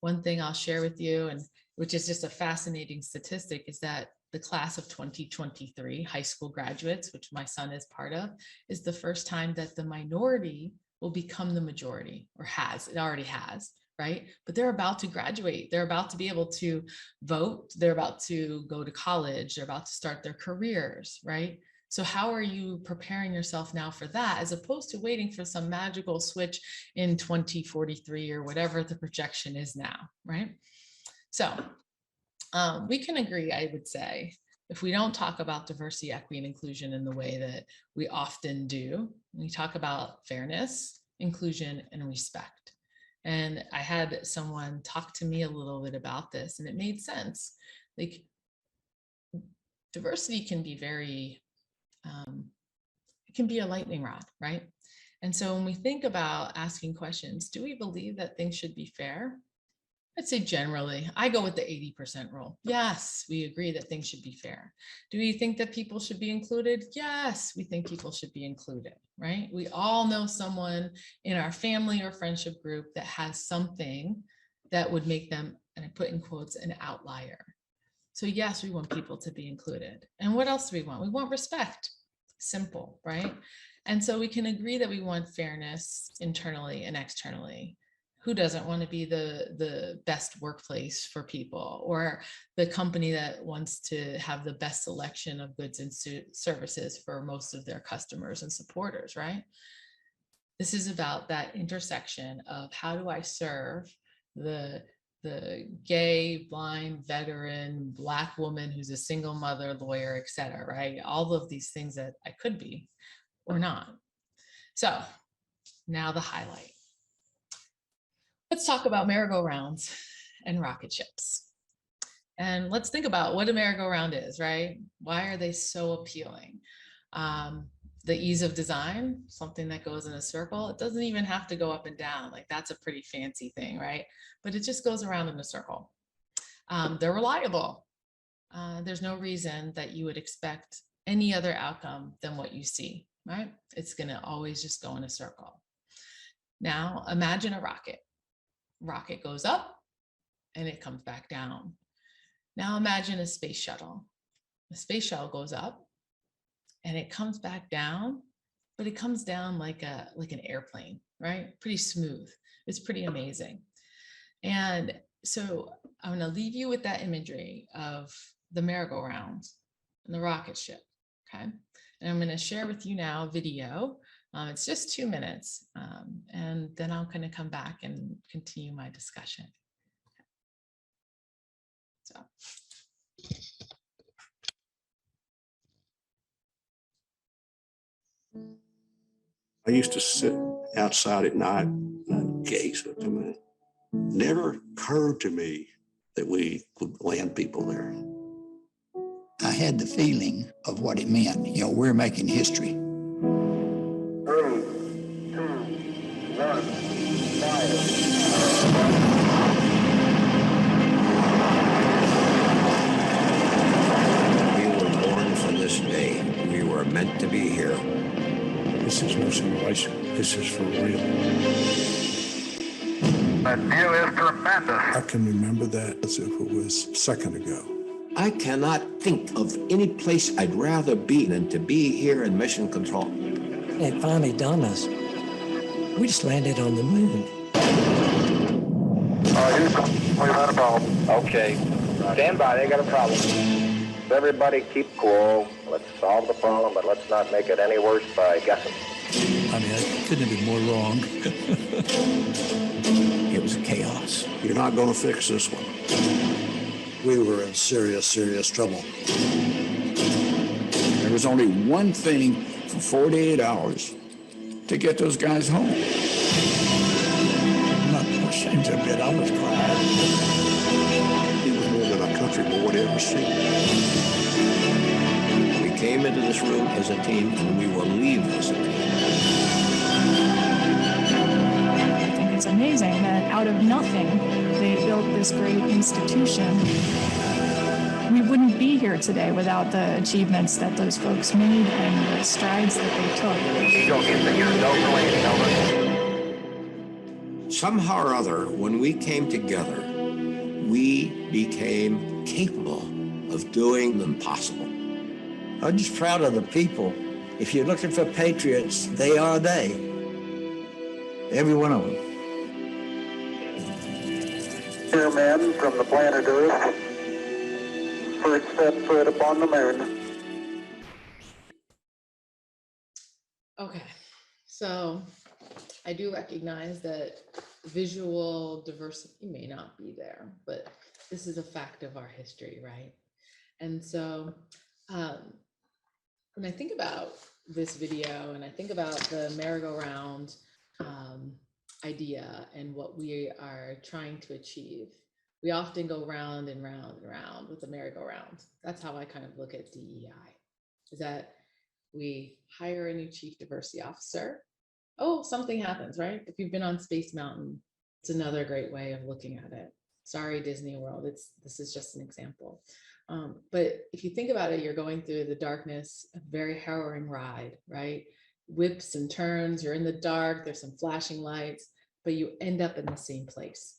One thing I'll share with you, and which is just a fascinating statistic, is that the class of 2023 high school graduates, which my son is part of, is the first time that the minority will become the majority, or it already has, right? But they're about to graduate. They're about to be able to vote. They're about to go to college. They're about to start their careers, right? So how are you preparing yourself now for that, as opposed to waiting for some magical switch in 2043 or whatever the projection is now, right? So we can agree, I would say, if we don't talk about diversity, equity, and inclusion in the way that we often do, we talk about fairness, inclusion, and respect. And I had someone talk to me a little bit about this, and it made sense. Like, diversity can be very, it can be a lightning rod, right? And so when we think about asking questions, do we believe that things should be fair? I'd say generally, I go with the 80% rule. Yes, we agree that things should be fair. Do we think that people should be included? Yes, we think people should be included, right? We all know someone in our family or friendship group that has something that would make them, and I put in quotes, an outlier. So yes, we want people to be included. And what else do we want? We want respect. Simple, right? And so we can agree that we want fairness internally and externally. Who doesn't want to be the best workplace for people, or the company that wants to have the best selection of goods and services for most of their customers and supporters, right? This is about that intersection of how do I serve the gay, blind, veteran, Black woman who's a single mother, lawyer, et cetera, right? All of these things that I could be or not. So now the highlight. Let's talk about merry-go-rounds and rocket ships. And let's think about what a merry-go-round is, right? Why are they so appealing? The ease of design, something that goes in a circle. It doesn't even have to go up and down. Like, that's a pretty fancy thing, right? But it just goes around in a circle. They're reliable. There's no reason that you would expect any other outcome than what you see, right? It's gonna always just go in a circle. Now, imagine a rocket. Rocket goes up and it comes back down. Now imagine a space shuttle. The space shuttle goes up and it comes back down, but it comes down like an airplane, right? Pretty smooth. It's pretty amazing. And so I'm going to leave you with that imagery of the merry-go-round and the rocket ship, okay? And I'm going to share with you now a video. It's just 2 minutes, and then I'm going to come back and continue my discussion. So. I used to sit outside at night and gaze at them. It never occurred to me that we would land people there. I had the feeling of what it meant. You know, we're making history. 3, 2, 1, fire. We were born for this day. We were meant to be here. This is no simulation. This is for real. That view is tremendous. I can remember that as if it was a second ago. I cannot think of any place I'd rather be than to be here in Mission Control. It finally dawned us. We just landed on the moon. We've had a problem. Okay. Stand by, they got a problem. Everybody keep cool. Let's solve the problem, but let's not make it any worse by guessing. I mean, I couldn't have been more wrong. It was chaos. You're not going to fix this one. We were in serious, serious trouble. There was only one thing for 48 hours to get those guys home. I'm not ashamed to admit I was crying. It was more than a country boy would ever see. We came come into this room as a team, and we will leave as a team. I think it's amazing that out of nothing, they built this great institution. We wouldn't be here today without the achievements that those folks made and the strides that they took. Somehow or other, when we came together, we became capable of doing the impossible. I'm just proud of the people. If you're looking for patriots, they are they. Every one of them. Dear men from the planet Earth, first step foot upon the moon. Okay, so I do recognize that visual diversity may not be there, but this is a fact of our history, right? And so when I think about this video and I think about the merry-go-round idea and what we are trying to achieve, we often go round and round and round with the merry-go-round. That's how I kind of look at DEI, is that we hire a new chief diversity officer. Oh, something happens, right? If you've been on Space Mountain, it's another great way of looking at it. Sorry, Disney World, this is just an example. But if you think about it, you're going through the darkness, a very harrowing ride, right? Whips and turns, you're in the dark, there's some flashing lights, but you end up in the same place.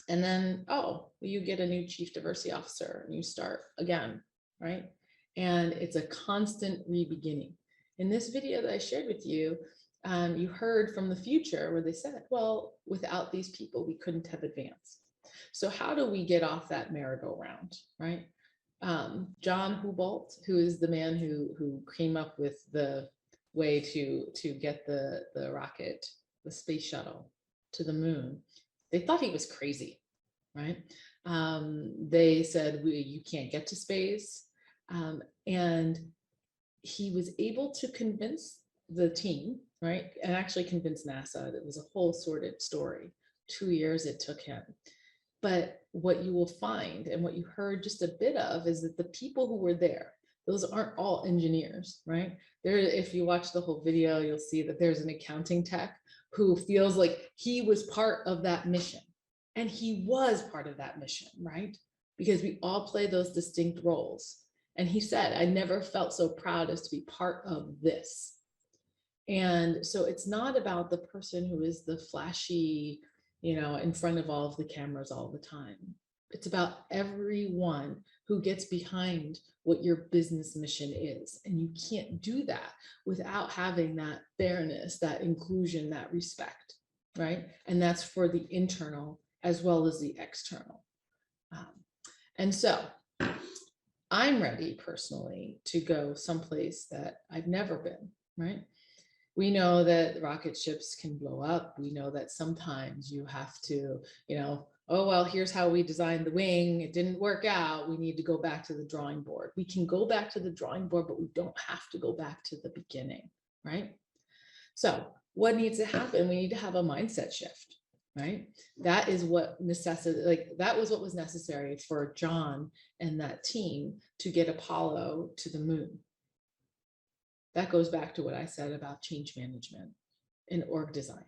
And then, oh, you get a new chief diversity officer and you start again, right? And it's a constant re-beginning. In this video that I shared with you, you heard from the future where they said, well, without these people, we couldn't have advanced. So how do we get off that merry-go-round, right? John Houbolt, who is the man who came up with the way to get the rocket, the space shuttle to the moon, they thought he was crazy, right? They said, you can't get to space. And he was able to convince the team, right? And actually convince NASA that it was a whole sordid story. 2 years it took him. But what you will find and what you heard just a bit of is that the people who were there, those aren't all engineers, right? There, if you watch the whole video, you'll see that there's an accounting tech who feels like he was part of that mission. And he was part of that mission, right? Because we all play those distinct roles. And he said, I never felt so proud as to be part of this. And so it's not about the person who is the flashy, you know, in front of all of the cameras all the time. It's about everyone who gets behind what your business mission is. And you can't do that without having that fairness, that inclusion, that respect, right? And that's for the internal as well as the external. And so I'm ready personally to go someplace that I've never been, right? We know that rocket ships can blow up. We know that sometimes you have to, you know, oh, well, here's how we designed the wing. It didn't work out. We need to go back to the drawing board. We can go back to the drawing board, but we don't have to go back to the beginning, right? So what needs to happen? We need to have a mindset shift, right? That is what that was what was necessary for John and that team to get Apollo to the moon. That goes back to what I said about change management and org design.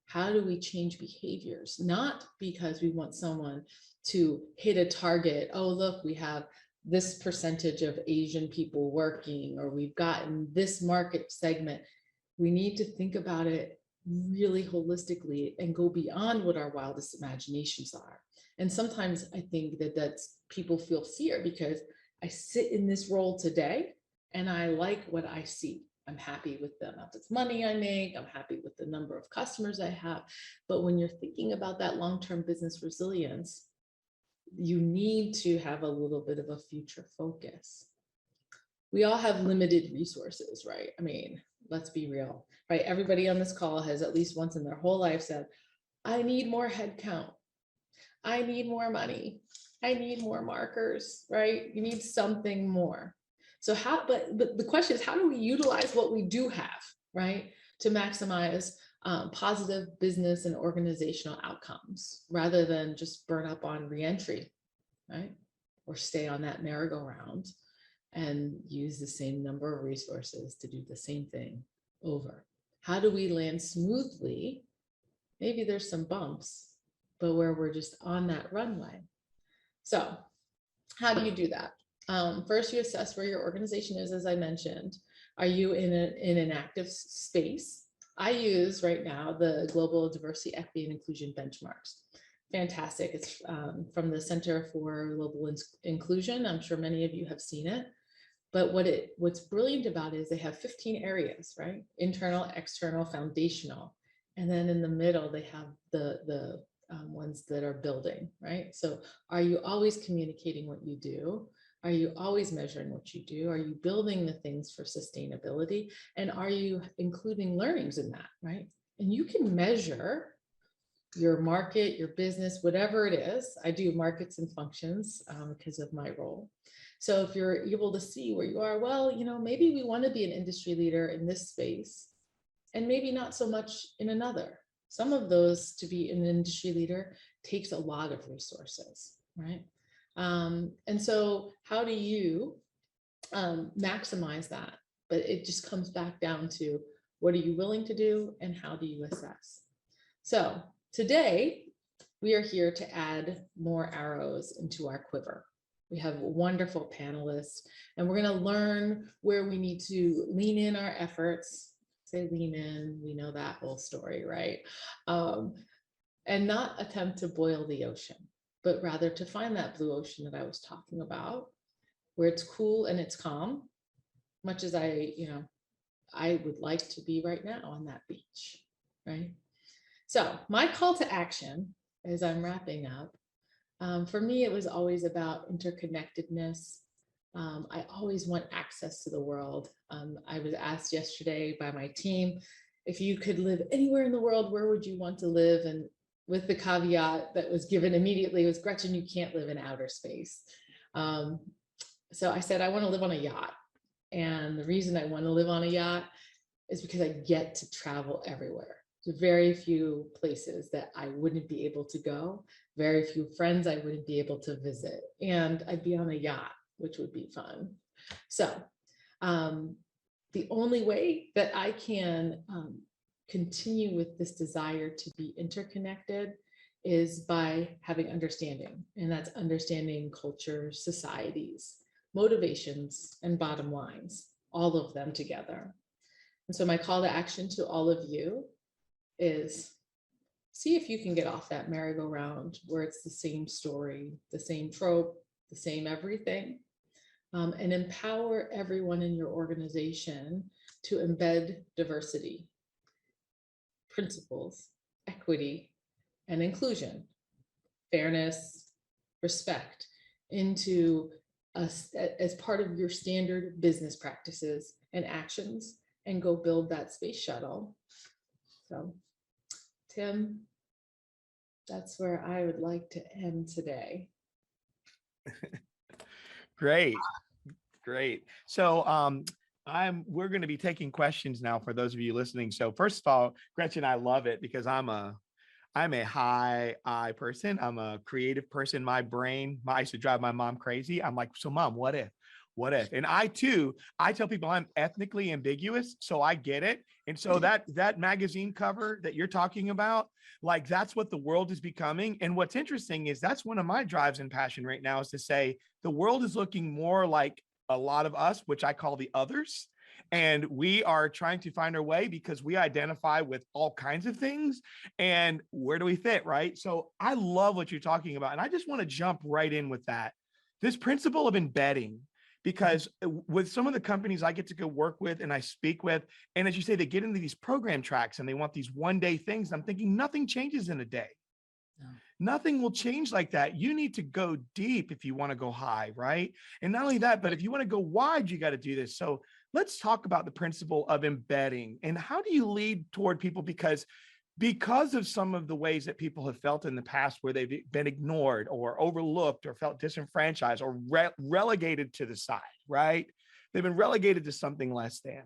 How do we change behaviors? Not because we want someone to hit a target. Oh, look, we have this percentage of Asian people working, or we've gotten this market segment. We need to think about it really holistically and go beyond what our wildest imaginations are. And sometimes I think that that's people feel fear because I sit in this role today and I like what I see. I'm happy with the amount of money I make. I'm happy with the number of customers I have. But when you're thinking about that long-term business resilience, you need to have a little bit of a future focus. We all have limited resources, right? I mean, let's be real, right? Everybody on this call has at least once in their whole life said, I need more headcount. I need more money. I need more markers, right? You need something more. So how, but the question is, how do we utilize what we do have, right? To maximize positive business and organizational outcomes rather than just burn up on reentry, right? Or stay on that merry-go-round and use the same number of resources to do the same thing over? How do we land smoothly? Maybe there's some bumps, but where we're just on that runway. So how do you do that? First, you assess where your organization is, as I mentioned. Are you in an active space? I use right now the Global Diversity, Equity, and Inclusion benchmarks. Fantastic. It's from the Center for Global Inclusion. I'm sure many of you have seen it. But what's brilliant about it is they have 15 areas, right? Internal, external, foundational. And then in the middle, they have the ones that are building, right? So are you always communicating what you do? Are you always measuring what you do? Are you building the things for sustainability? And are you including learnings in that, right? And you can measure your market, your business, whatever it is. I do markets and functions because of my role. So if you're able to see where you are, well, you know, maybe we want to be an industry leader in this space and maybe not so much in another. Some of those, to be an industry leader, takes a lot of resources, right? And so how do you maximize that? But it just comes back down to what are you willing to do and how do you assess? So today we are here to add more arrows into our quiver. We have wonderful panelists and we're going to learn where we need to lean in our efforts. Say lean in, we know that whole story, right? And not attempt to boil the ocean, but rather to find that blue ocean that I was talking about, where it's cool and it's calm, much as I would like to be right now on that beach, right? So my call to action, as I'm wrapping up, for me, it was always about interconnectedness. I always want access to the world. I was asked yesterday by my team, if you could live anywhere in the world, where would you want to live? And with the caveat that was given immediately was, Gretchen, you can't live in outer space. So I said, I want to live on a yacht. And the reason I want to live on a yacht is because I get to travel everywhere. There's very few places that I wouldn't be able to go, very few friends I wouldn't be able to visit, and I'd be on a yacht, which would be fun. So the only way that I can continue with this desire to be interconnected is by having understanding, and that's understanding cultures, societies, motivations, and bottom lines, all of them together. And so my call to action to all of you is see if you can get off that merry-go-round where it's the same story, the same trope, the same everything, and empower everyone in your organization to embed diversity, principles, equity, and inclusion, fairness, respect into us as part of your standard business practices and actions, and go build that space shuttle. So, Tim, that's where I would like to end today. Great. So we're going to be taking questions now for those of you listening. So first of all, Gretchen, I love it because I'm a high I person. I'm a creative person. My brain, I used to drive my mom crazy. I'm like, so mom, what if? And I tell people I'm ethnically ambiguous, so I get it. And so that magazine cover that you're talking about, like that's what the world is becoming. And what's interesting is that's one of my drives and passion right now is to say the world is looking more like a lot of us, which I call the others. And we are trying to find our way because we identify with all kinds of things. And where do we fit, right? So I love what you're talking about. And I just want to jump right in with that. This principle of embedding, because with some of the companies I get to go work with and I speak with, and as you say, they get into these program tracks and they want these one-day things. I'm thinking nothing changes in a day. No. Nothing will change like that. You need to go deep if you want to go high, right? And not only that, but if you want to go wide, you got to do this. So let's talk about the principle of embedding and how do you lead toward people? Because of some of the ways that people have felt in the past where they've been ignored or overlooked or felt disenfranchised or relegated to the side, right? They've been relegated to something less than.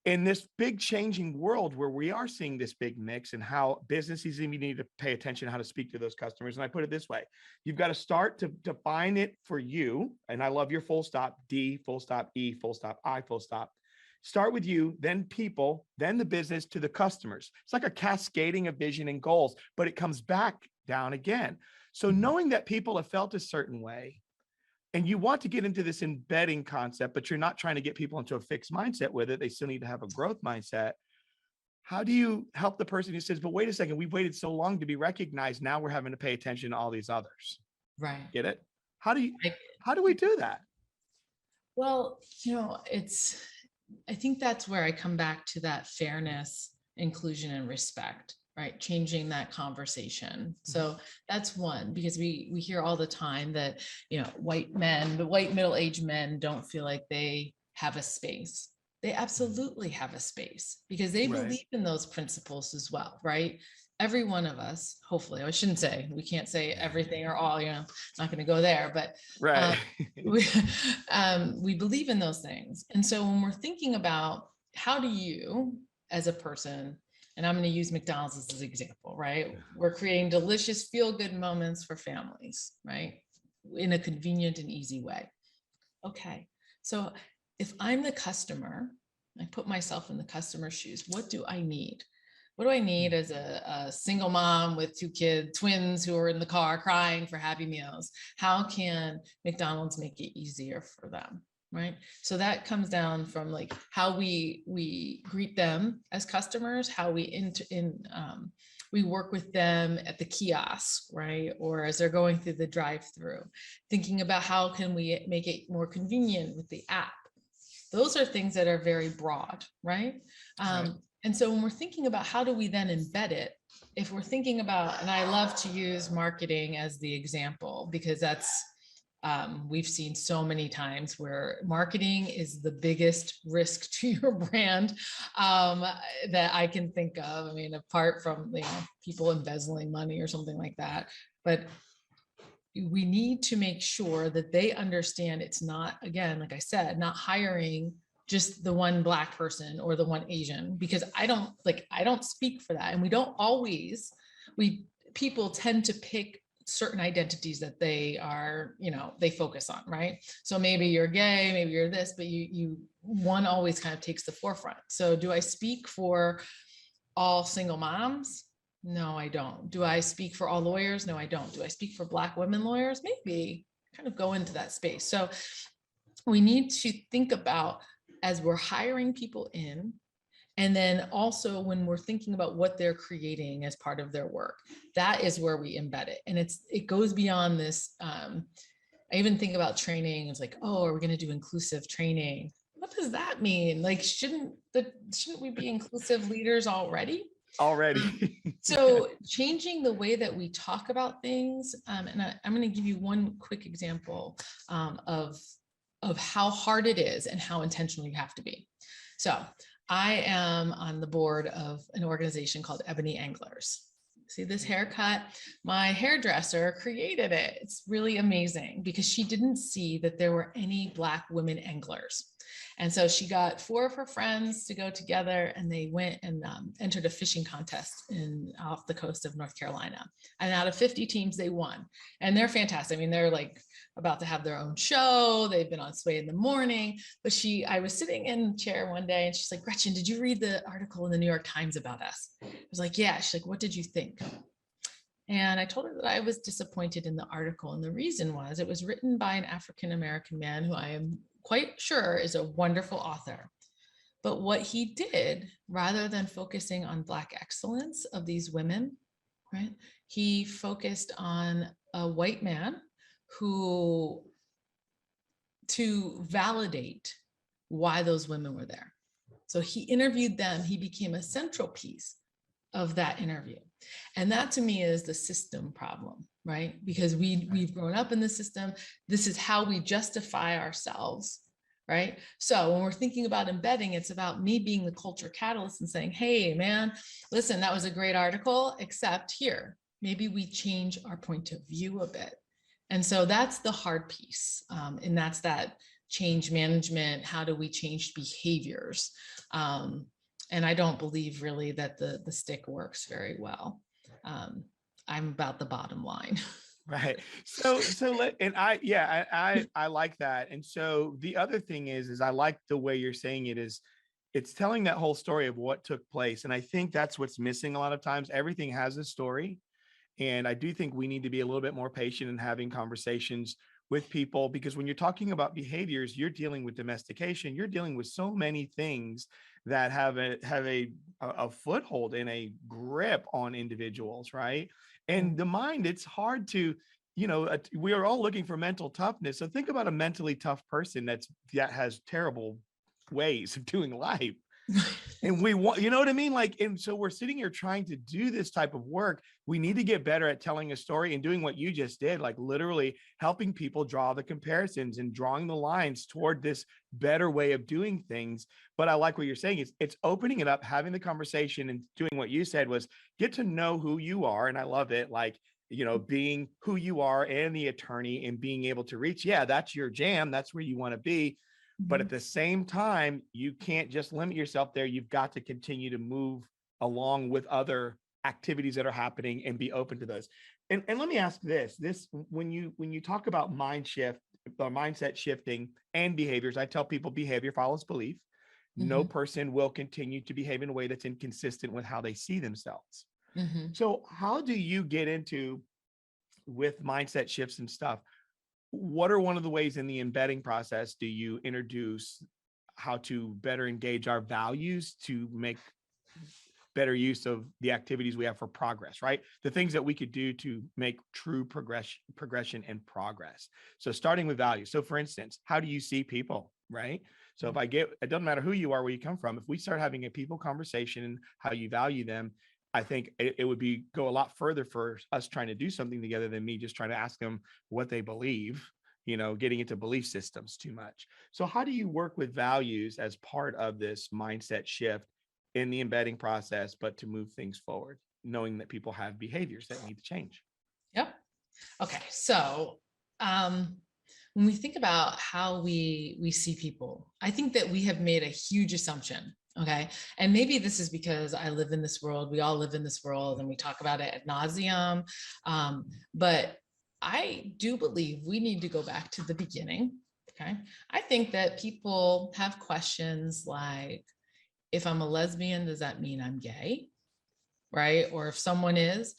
in this big changing world where we are seeing this big mix and how businesses even need to pay attention to how to speak to those customers. And I put it this way, you've got to start to define it for you. And I love your full stop, D, full stop, E, full stop, I, full stop. Start with you, then people, then the business to the customers. It's like a cascading of vision and goals, but it comes back down again. So knowing that people have felt a certain way, and you want to get into this embedding concept, but you're not trying to get people into a fixed mindset with it. They still need to have a growth mindset. How do you help the person who says, but wait a second, we've waited so long to be recognized. Now we're having to pay attention to all these others. Right. Get it? How do we do that? Well, I think that's where I come back to that fairness, inclusion, and respect. Right, changing that conversation. So that's one, because we hear all the time that, white men, the white middle-aged men don't feel like they have a space. They absolutely have a space because they believe in those principles as well, right? Every one of us, hopefully, I shouldn't say, we can't say everything or all, not going to go there, but we believe in those things. And so when we're thinking about how do you, as a person, and I'm going to use McDonald's as an example, right? We're creating delicious feel-good moments for families, right? In a convenient and easy way. Okay, so if I'm the customer, I put myself in the customer's shoes, what do I need? What do I need as a single mom with 2 kids, twins who are in the car crying for Happy Meals? How can McDonald's make it easier for them? Right. So that comes down from like how we greet them as customers, how we we work with them at the kiosk, right? Or as they're going through the drive-through, thinking about how can we make it more convenient with the app. Those are things that are very broad, right? And so when we're thinking about how do we then embed it, if we're thinking about, and I love to use marketing as the example, because that's, we've seen so many times where marketing is the biggest risk to your brand that I can think of. I mean, apart from people embezzling money or something like that, but we need to make sure that they understand it's not, again, like I said, not hiring just the one Black person or the one Asian, because I don't speak for that. And we don't always, people tend to pick certain identities that they are, they focus on, right? So maybe you're gay, maybe you're this, but one always kind of takes the forefront. So do I speak for all single moms? No, I don't. Do I speak for all lawyers? No, I don't. Do I speak for Black women lawyers? Maybe kind of go into that space. So we need to think about, as we're hiring people in, and then also when we're thinking about what they're creating as part of their work, that is where we embed it. And it goes beyond this. I even think about training. It's like, oh, are we going to do inclusive training? What does that mean? Like, shouldn't we be inclusive leaders already? So changing the way that we talk about things. And I'm going to give you one quick example of how hard it is and how intentional you have to be. So I am on the board of an organization called Ebony Anglers. See this haircut? My hairdresser created it. It's really amazing because she didn't see that there were any Black women anglers. And so she got 4 of her friends to go together, and they went and entered a fishing contest off the coast of North Carolina. And out of 50 teams, they won. And they're fantastic. I mean, they're like about to have their own show. They've been on Sway in the Morning. But I was sitting in the chair one day, and she's like, Gretchen, did you read the article in the New York Times about us? I was like, yeah. She's like, what did you think? And I told her that I was disappointed in the article. And the reason was it was written by an African-American man who I am quite sure is a wonderful author. But what he did, rather than focusing on Black excellence of these women, right, he focused on a white man to validate why those women were there. So he interviewed them. He became a central piece of that interview. And that to me is the system problem, right? Because we've grown up in the system. This is how we justify ourselves, right? So when we're thinking about embedding, it's about me being the culture catalyst and saying, hey, man, listen, that was a great article, except here, maybe we change our point of view a bit. And so that's the hard piece. And that's that change management? How do we change behaviors? And I don't believe really that the stick works very well. I'm about the bottom line. Right. I like that. And so the other thing is I like the way you're saying it is it's telling that whole story of what took place. And I think that's what's missing a lot of times. Everything has a story. And I do think we need to be a little bit more patient in having conversations with people, because when you're talking about behaviors, you're dealing with domestication, you're dealing with so many things that have a foothold and a grip on individuals, right? And the mind, it's hard to, we are all looking for mental toughness. So think about a mentally tough person that has terrible ways of doing life. And we want, you know what I mean? Like, and so we're sitting here trying to do this type of work. We need to get better at telling a story and doing what you just did, like literally helping people draw the comparisons and drawing the lines toward this better way of doing things. But I like what you're saying. It's opening it up, having the conversation, and doing what you said was get to know who you are. And I love it. Like, being who you are and the attorney and being able to reach, that's your jam. That's where you want to be. But at the same time, you can't just limit yourself there. You've got to continue to move along with other activities that are happening and be open to those. And let me ask this, when you talk about mindset shifting and behaviors, I tell people behavior follows belief. No person will continue to behave in a way that's inconsistent with how they see themselves. So how do you get into with mindset shifts and stuff? What are one of the ways in the embedding process do you introduce how to better engage our values to make better use of the activities we have for progress, right? The things that we could do to make true progression and progress. So starting with values. So for instance, how do you see people, right? So if it doesn't matter who you are, where you come from, if we start having a people conversation and how you value them, I think it would go a lot further for us trying to do something together than me just trying to ask them what they believe, getting into belief systems too much. So how do you work with values as part of this mindset shift in the embedding process, but to move things forward, knowing that people have behaviors that need to change? Yep. Okay. So when we think about how we see people, I think that we have made a huge assumption. Okay. And maybe this is because I live in this world. We all live in this world and we talk about it ad nauseum. But I do believe we need to go back to the beginning. Okay. I think that people have questions like, if I'm a lesbian, does that mean I'm gay? Right. Or if someone is,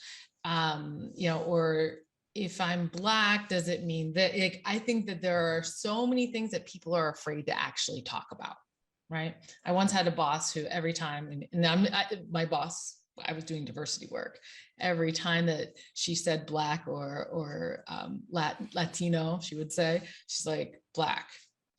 or if I'm Black, does it mean that? I think that there are so many things that people are afraid to actually talk about. Right. I once had a boss who every time, my boss, I was doing diversity work. Every time that she said Black or Latino, she would say, she's like, Black,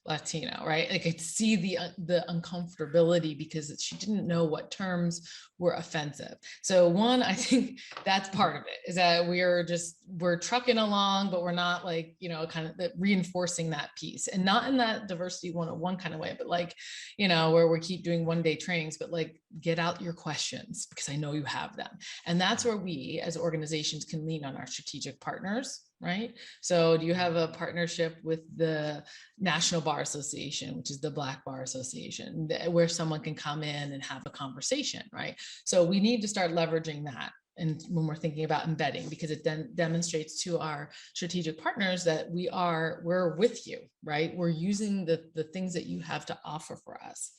Latino, right? Like I could see the uncomfortability because she didn't know what terms were offensive. So one, I think that's part of it, is that we're trucking along, but we're not like, kind of reinforcing that piece, and not in that diversity 101 kind of way, but like, where we keep doing one-day trainings, but like get out your questions because I know you have them. And that's where we as organizations can lean on our strategic partners. Right. So do you have a partnership with the National Bar Association, which is the Black Bar Association, where someone can come in and have a conversation, right? So we need to start leveraging that. And when we're thinking about embedding, because it then demonstrates to our strategic partners that we're with you, right? We're using the things that you have to offer for us.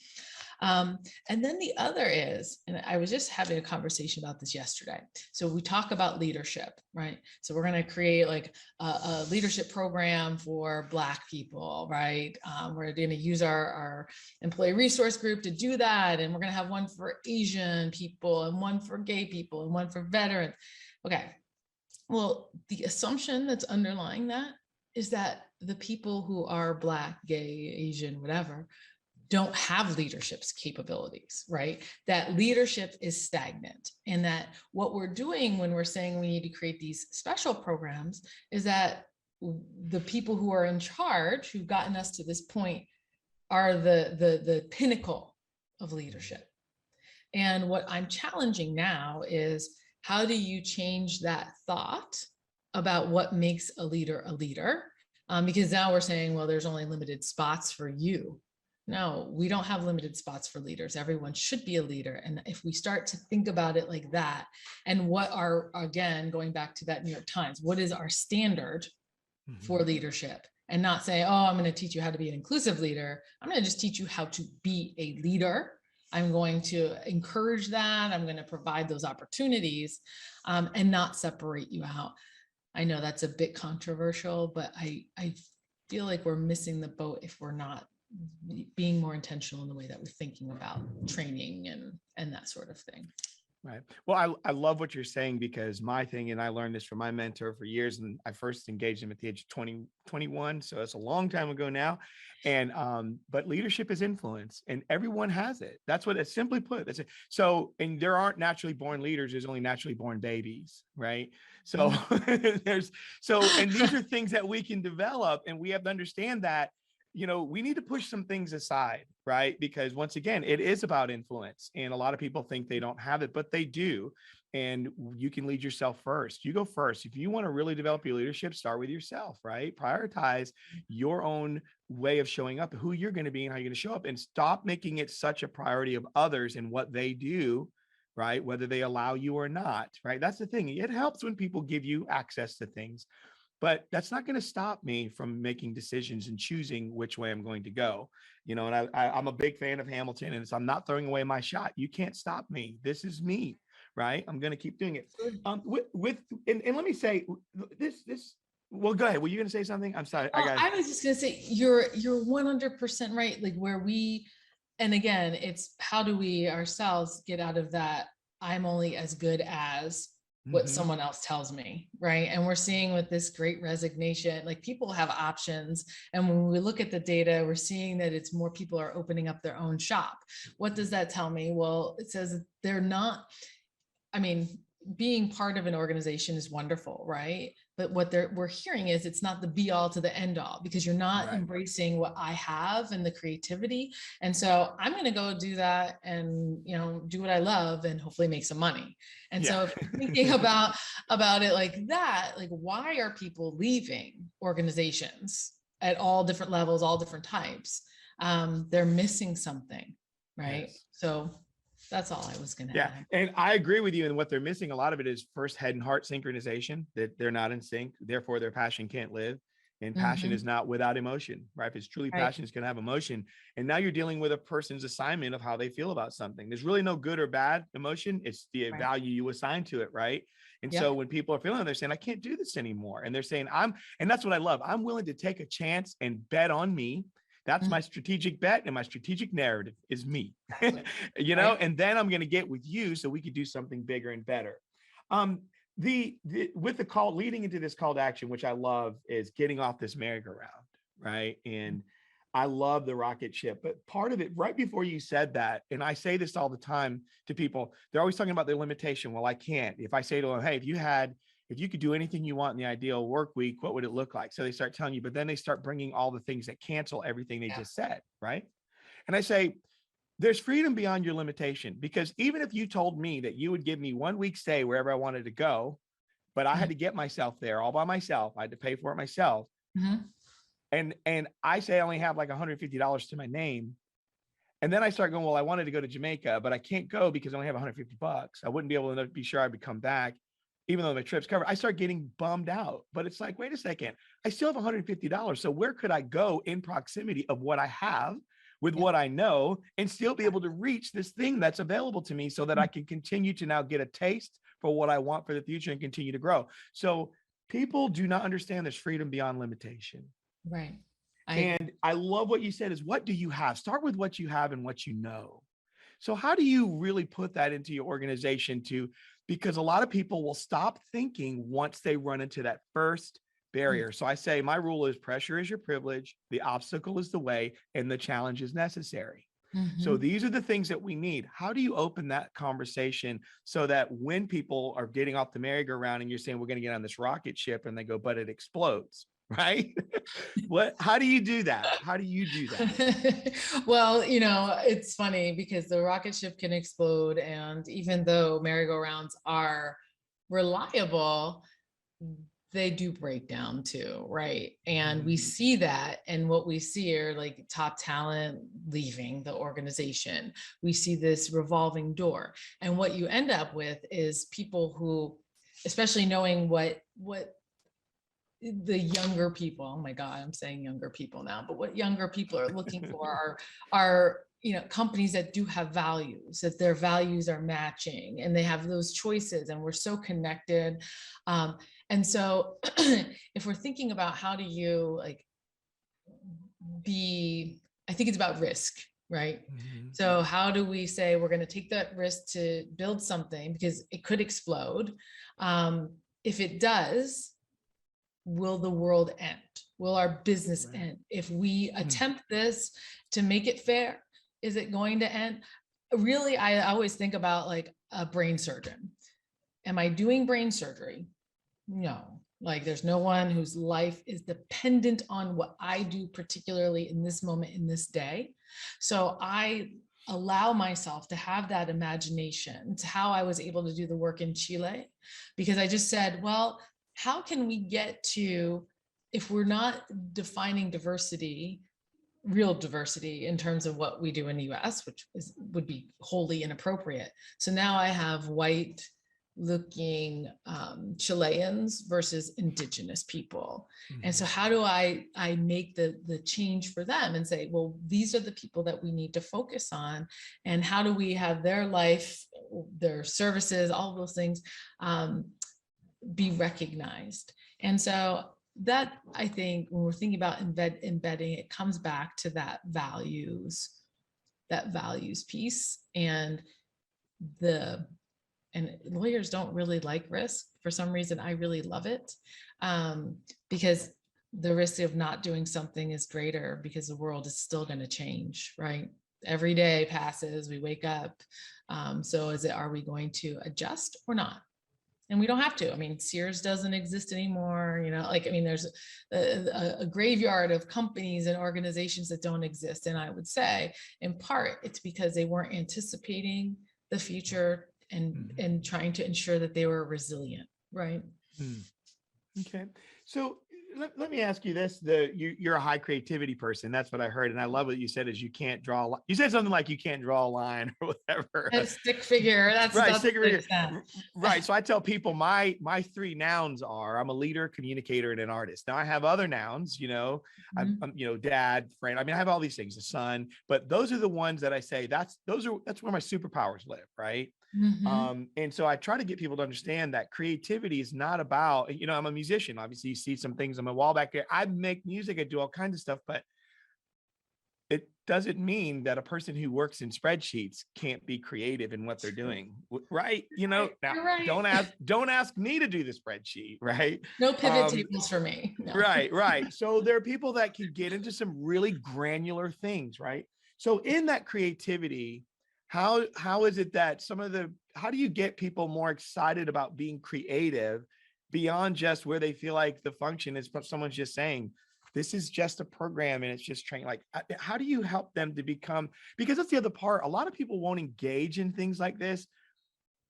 And then the other is, and I was just having a conversation about this yesterday. So we talk about leadership, right? So we're going to create like a leadership program for Black people, right? We're going to use our employee resource group to do that. And we're going to have one for Asian people and one for gay people and one for veterans. Okay. Well, the assumption that's underlying that is that the people who are Black, gay, Asian, whatever, don't have leadership capabilities, right? That leadership is stagnant, and that what we're doing when we're saying we need to create these special programs is that the people who are in charge, who've gotten us to this point, are the pinnacle of leadership. And what I'm challenging now is, how do you change that thought about what makes a leader Because now we're saying, well, there's only limited spots for you. No, we don't have limited spots for leaders. Everyone should be a leader. And if we start to think about it like that, and what are, again, going back to that New York Times, what is our standard for leadership? And not say, oh, I'm going to teach you how to be an inclusive leader. I'm going to just teach you how to be a leader. I'm going to encourage that. I'm going to provide those opportunities, and not separate you out. I know that's a bit controversial, but I feel like we're missing the boat if we're not being more intentional in the way that we're thinking about training and that sort of thing. Right. Well, I love what you're saying, because my thing, and I learned this from my mentor for years, and I first engaged him at the age of 21. So it's a long time ago now. And, but leadership is influence, and everyone has it. That's what it's simply put. That's it. So, and there aren't naturally born leaders. There's only naturally born babies. Right. So and these are things that we can develop, and we have to understand that, we need to push some things aside, right? Because once again, it is about influence, and a lot of people think they don't have it, but they do. And you can lead yourself first. You go first. If you want to really develop your leadership, start with yourself, right? Prioritize your own way of showing up, who you're going to be and how you're going to show up, and stop making it such a priority of others and what they do, right? Whether they allow you or not, right? That's the thing. It helps when people give you access to things. But that's not going to stop me from making decisions and choosing which way I'm going to go. And I'm a big fan of Hamilton, and I'm not throwing away my shot. You can't stop me. This is me, right? I'm going to keep doing it. And let me say this. Well, go ahead. Were you going to say something? I'm sorry. I was just going to say you're 100% right. Like and again, it's how do we ourselves get out of that? I'm only as good as what someone else tells me, right? And we're seeing with this great resignation, like people have options. And when we look at the data, we're seeing that it's more people are opening up their own shop. What does that tell me? Well, it says they're not, being part of an organization is wonderful, right? But what we're hearing is it's not the be all to the end all, because you're not embracing what I have and the creativity. And so I'm going to go do that and, do what I love and hopefully make some money. And so if you're thinking about it like that, like why are people leaving organizations at all different levels, all different types? They're missing something, right? Yes. So that's all I was going to add. And I agree with you. And what they're missing, a lot of it is first head and heart synchronization, that they're not in sync. Therefore, their passion can't live. And passion is not without emotion, right? If it's truly passion, it's going to have emotion. And now you're dealing with a person's assignment of how they feel about something. There's really no good or bad emotion. It's the value you assign to it, right? And so when people are feeling it, they're saying, I can't do this anymore. And they're saying, and that's what I love. I'm willing to take a chance and bet on me. That's my strategic bet, and my strategic narrative is me, and then I'm going to get with you so we could do something bigger and better. With the call leading into this call to action, which I love, is getting off this merry-go-round, right? And I love the rocket ship, but part of it, right before you said that, and I say this all the time to people, they're always talking about their limitation. Well, I can't. If I say to them, hey, if you could do anything you want in the ideal work week, what would it look like? So they start telling you, but then they start bringing all the things that cancel everything they just said, right? And I say, there's freedom beyond your limitation, because even if you told me that you would give me 1 week stay wherever I wanted to go, but I had to get myself there all by myself, I had to pay for it myself. And I say I only have like $150 to my name. And then I start going, well, I wanted to go to Jamaica, but I can't go because I only have $150. I wouldn't be able to be sure I would come back, even though my trip's covered. I start getting bummed out. But it's like, wait a second, I still have $150. So where could I go in proximity of what I have with what I know and still be able to reach this thing that's available to me, so that I can continue to now get a taste for what I want for the future and continue to grow. So people do not understand there's freedom beyond limitation. Right. And I love what you said is, what do you have? Start with what you have and what you know. So how do you really put that into your organization because a lot of people will stop thinking once they run into that first barrier. So I say, my rule is pressure is your privilege, the obstacle is the way, and the challenge is necessary. So these are the things that we need. How do you open that conversation so that when people are getting off the merry-go-round and you're saying, we're going to get on this rocket ship, and they go, but it explodes, right? How do you do that? How do you do that? Well, it's funny because the rocket ship can explode. And even though merry-go-rounds are reliable, they do break down too, right? And we see that, and what we see are like top talent leaving the organization. We see this revolving door, and what you end up with is people who, especially knowing what the younger people, oh my God, I'm saying younger people now, but what younger people are looking for are companies that do have values, that their values are matching and they have those choices, and we're so connected. And so if we're thinking about how do you I think it's about risk, right? So how do we say we're going to take that risk to build something because it could explode? If it does, will the world end? Will our business end? If we attempt this to make it fair, is it going to end? Really, I always think about like a brain surgeon. Am I doing brain surgery? No. Like there's no one whose life is dependent on what I do, particularly in this moment, in this day. So I allow myself to have that imagination. It's how I was able to do the work in Chile, because I just said, well, how can we get to, if we're not defining diversity, real diversity in terms of what we do in the US, which would be wholly inappropriate. So now I have white looking Chileans versus indigenous people. And so how do I make the change for them and say, well, these are the people that we need to focus on, and how do we have their life, their services, all of those things be recognized? And so that, I think, when we're thinking about embedding, it comes back to that values piece. And lawyers don't really like risk. For some reason, I really love it, because the risk of not doing something is greater, because the world is still going to change, right? Every day passes, we wake up. So are we going to adjust or not? And we don't have to. I mean, Sears doesn't exist anymore. There's a graveyard of companies and organizations that don't exist. And I would say, in part, it's because they weren't anticipating the future and trying to ensure that they were resilient, right? Okay. So let me ask you this. You're a high creativity person. That's what I heard. And I love what you said is you can't draw a line. You said something like you can't draw a line or whatever. A stick figure. That's right. That's stick figure. Right. So I tell people my three nouns are, I'm a leader, communicator, and an artist. Now I have other nouns, I'm dad, friend. I mean, I have all these things, a son, but those are the ones that I say that's where my superpowers live. Right. And so I try to get people to understand that creativity is not about, I'm a musician. Obviously you see some things on my wall back there. I make music, I do all kinds of stuff, but it doesn't mean that a person who works in spreadsheets can't be creative in what they're doing. Right. Now right. don't ask me to do the spreadsheet. Right. No pivot tables for me. No. Right. So there are people that can get into some really granular things. Right. So in that creativity, how is it that how do you get people more excited about being creative beyond just where they feel like the function is, but someone's just saying, this is just a program and it's just training? Like, how do you help them to become, because that's the other part. A lot of people won't engage in things like this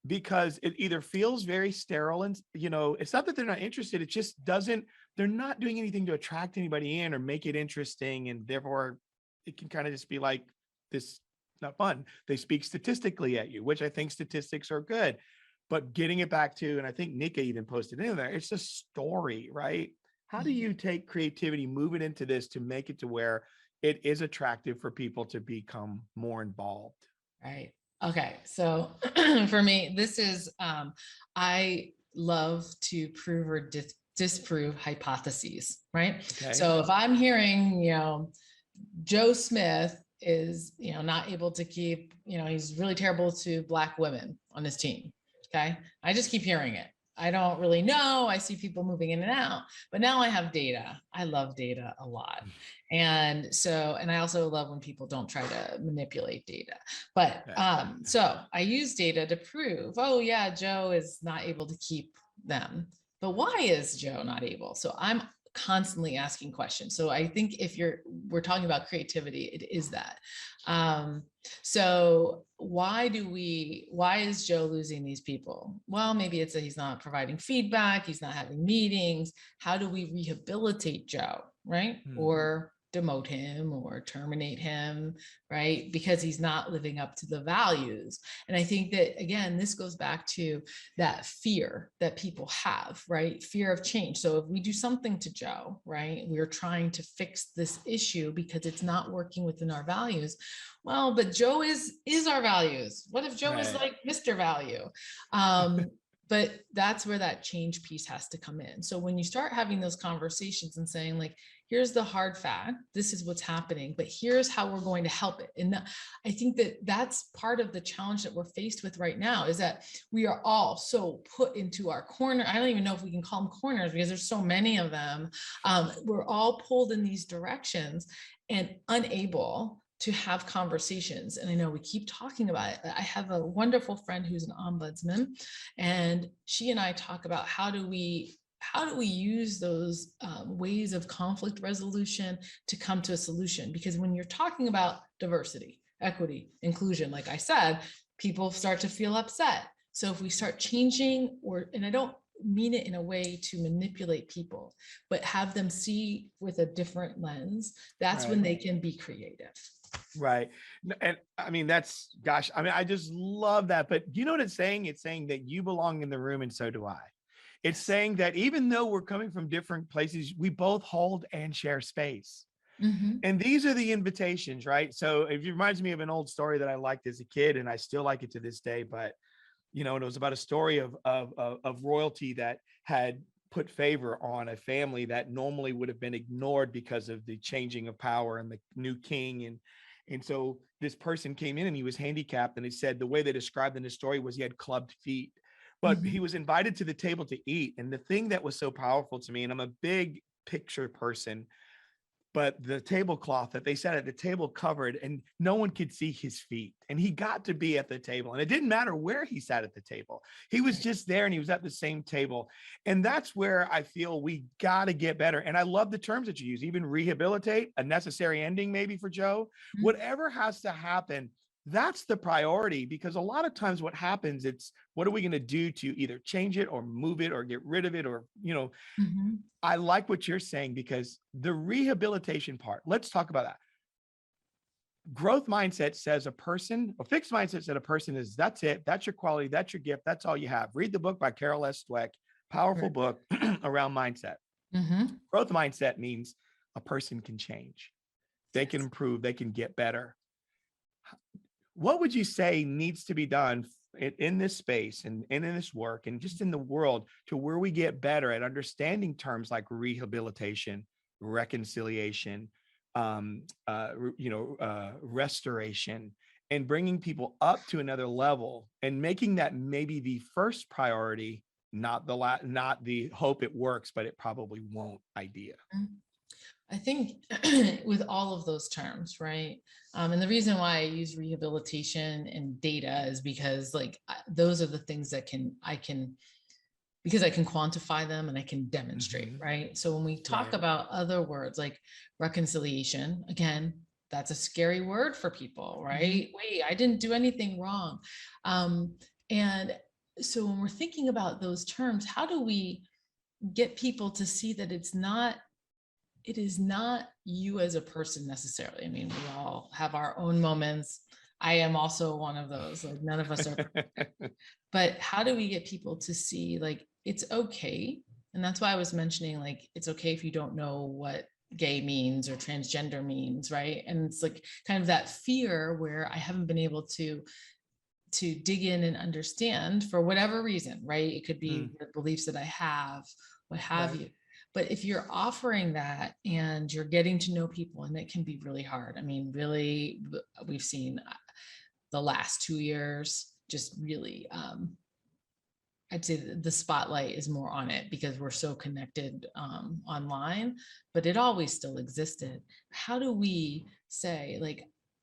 because it either feels very sterile and, it's not that they're not interested. It just they're not doing anything to attract anybody in or make it interesting. And therefore it can kind of just be like this, not fun. They speak statistically at you, which I think statistics are good, but getting it back to, and I think Nika even posted in there, it's a story, right? How do you take creativity, move it into this to make it to where it is attractive for people to become more involved? Right. Okay. So for me, this is, I love to prove or disprove hypotheses, right? Okay. So if I'm hearing, Joe Smith is, not able to keep, he's really terrible to Black women on his team. Okay. I just keep hearing it. I don't really know. I see people moving in and out, but now I have data. I love data a lot. And I also love when people don't try to manipulate data, but, so I use data to prove, oh yeah, Joe is not able to keep them, but why is Joe not able? So I'm constantly asking questions. So I think if we're talking about creativity, it is that. So why is Joe losing these people? Well, maybe it's that he's not providing feedback, he's not having meetings. How do we rehabilitate Joe, right? Or demote him or terminate him, right? Because he's not living up to the values. And I think that, again, this goes back to that fear that people have, right? Fear of change. So if we do something to Joe, right, we're trying to fix this issue because it's not working within our values. Well, but Joe is our values. What if Joe is like Mr. Value? But that's where that change piece has to come in. So when you start having those conversations and saying like, here's the hard fact, this is what's happening, but here's how we're going to help it. And I think that that's part of the challenge that we're faced with right now, is that we are all so put into our corner. I don't even know if we can call them corners because there's so many of them. We're all pulled in these directions and unable to have conversations. And I know we keep talking about it. I have a wonderful friend who's an ombudsman, and she and I talk about how do we use those ways of conflict resolution to come to a solution? Because when you're talking about diversity, equity, inclusion, like I said, people start to feel upset. So if we start changing, and I don't mean it in a way to manipulate people, but have them see with a different lens, that's when they can be creative. Right. And I mean, I just love that. But you know what it's saying? It's saying that you belong in the room and so do I. It's saying that even though we're coming from different places, we both hold and share space. And these are the invitations, right? So it reminds me of an old story that I liked as a kid, and I still like it to this day. But, it was about a story of royalty that had put favor on a family that normally would have been ignored because of the changing of power and the new king. And so this person came in and he was handicapped, and he said the way they described in the story was he had clubbed feet. But he was invited to the table to eat. And the thing that was so powerful to me, and I'm a big picture person, but the tablecloth that they sat at the table covered, and no one could see his feet. And he got to be at the table. And it didn't matter where he sat at the table. He was just there, and he was at the same table. And that's where I feel we got to get better. And I love the terms that you use, even rehabilitate, a necessary ending maybe for Joe. Whatever has to happen, that's the priority, because a lot of times what happens, it's what are we going to do to either change it or move it or get rid of it, or, I like what you're saying, because the rehabilitation part, let's talk about that. Growth mindset says a fixed mindset said a person is, that's it, that's your quality, that's your gift, that's all you have. Read the book by Carol S. Dweck, powerful book around mindset. Growth mindset means a person can change, they can improve, they can get better. What would you say needs to be done in this space and in this work and just in the world to where we get better at understanding terms like rehabilitation, reconciliation, restoration, and bringing people up to another level and making that maybe the first priority, not the hope it works, but it probably won't idea? I think with all of those terms, right? And the reason why I use rehabilitation and data is because those are the things that because I can quantify them and I can demonstrate, right? So when we talk about other words like reconciliation, again, that's a scary word for people, right? Wait, I didn't do anything wrong. And so when we're thinking about those terms, how do we get people to see that it is not you as a person necessarily? I mean, we all have our own moments. I am also one of those, none of us are perfect. But how do we get people to see it's okay? And that's why I was mentioning it's okay if you don't know what gay means or transgender means, right? And it's kind of that fear where I haven't been able to dig in and understand for whatever reason, right? It could be the beliefs that I have, what have you. But if you're offering that and you're getting to know people, and it can be really hard. I mean, really, we've seen the last 2 years, just really, I'd say the spotlight is more on it because we're so connected online, but it always still existed. How do we say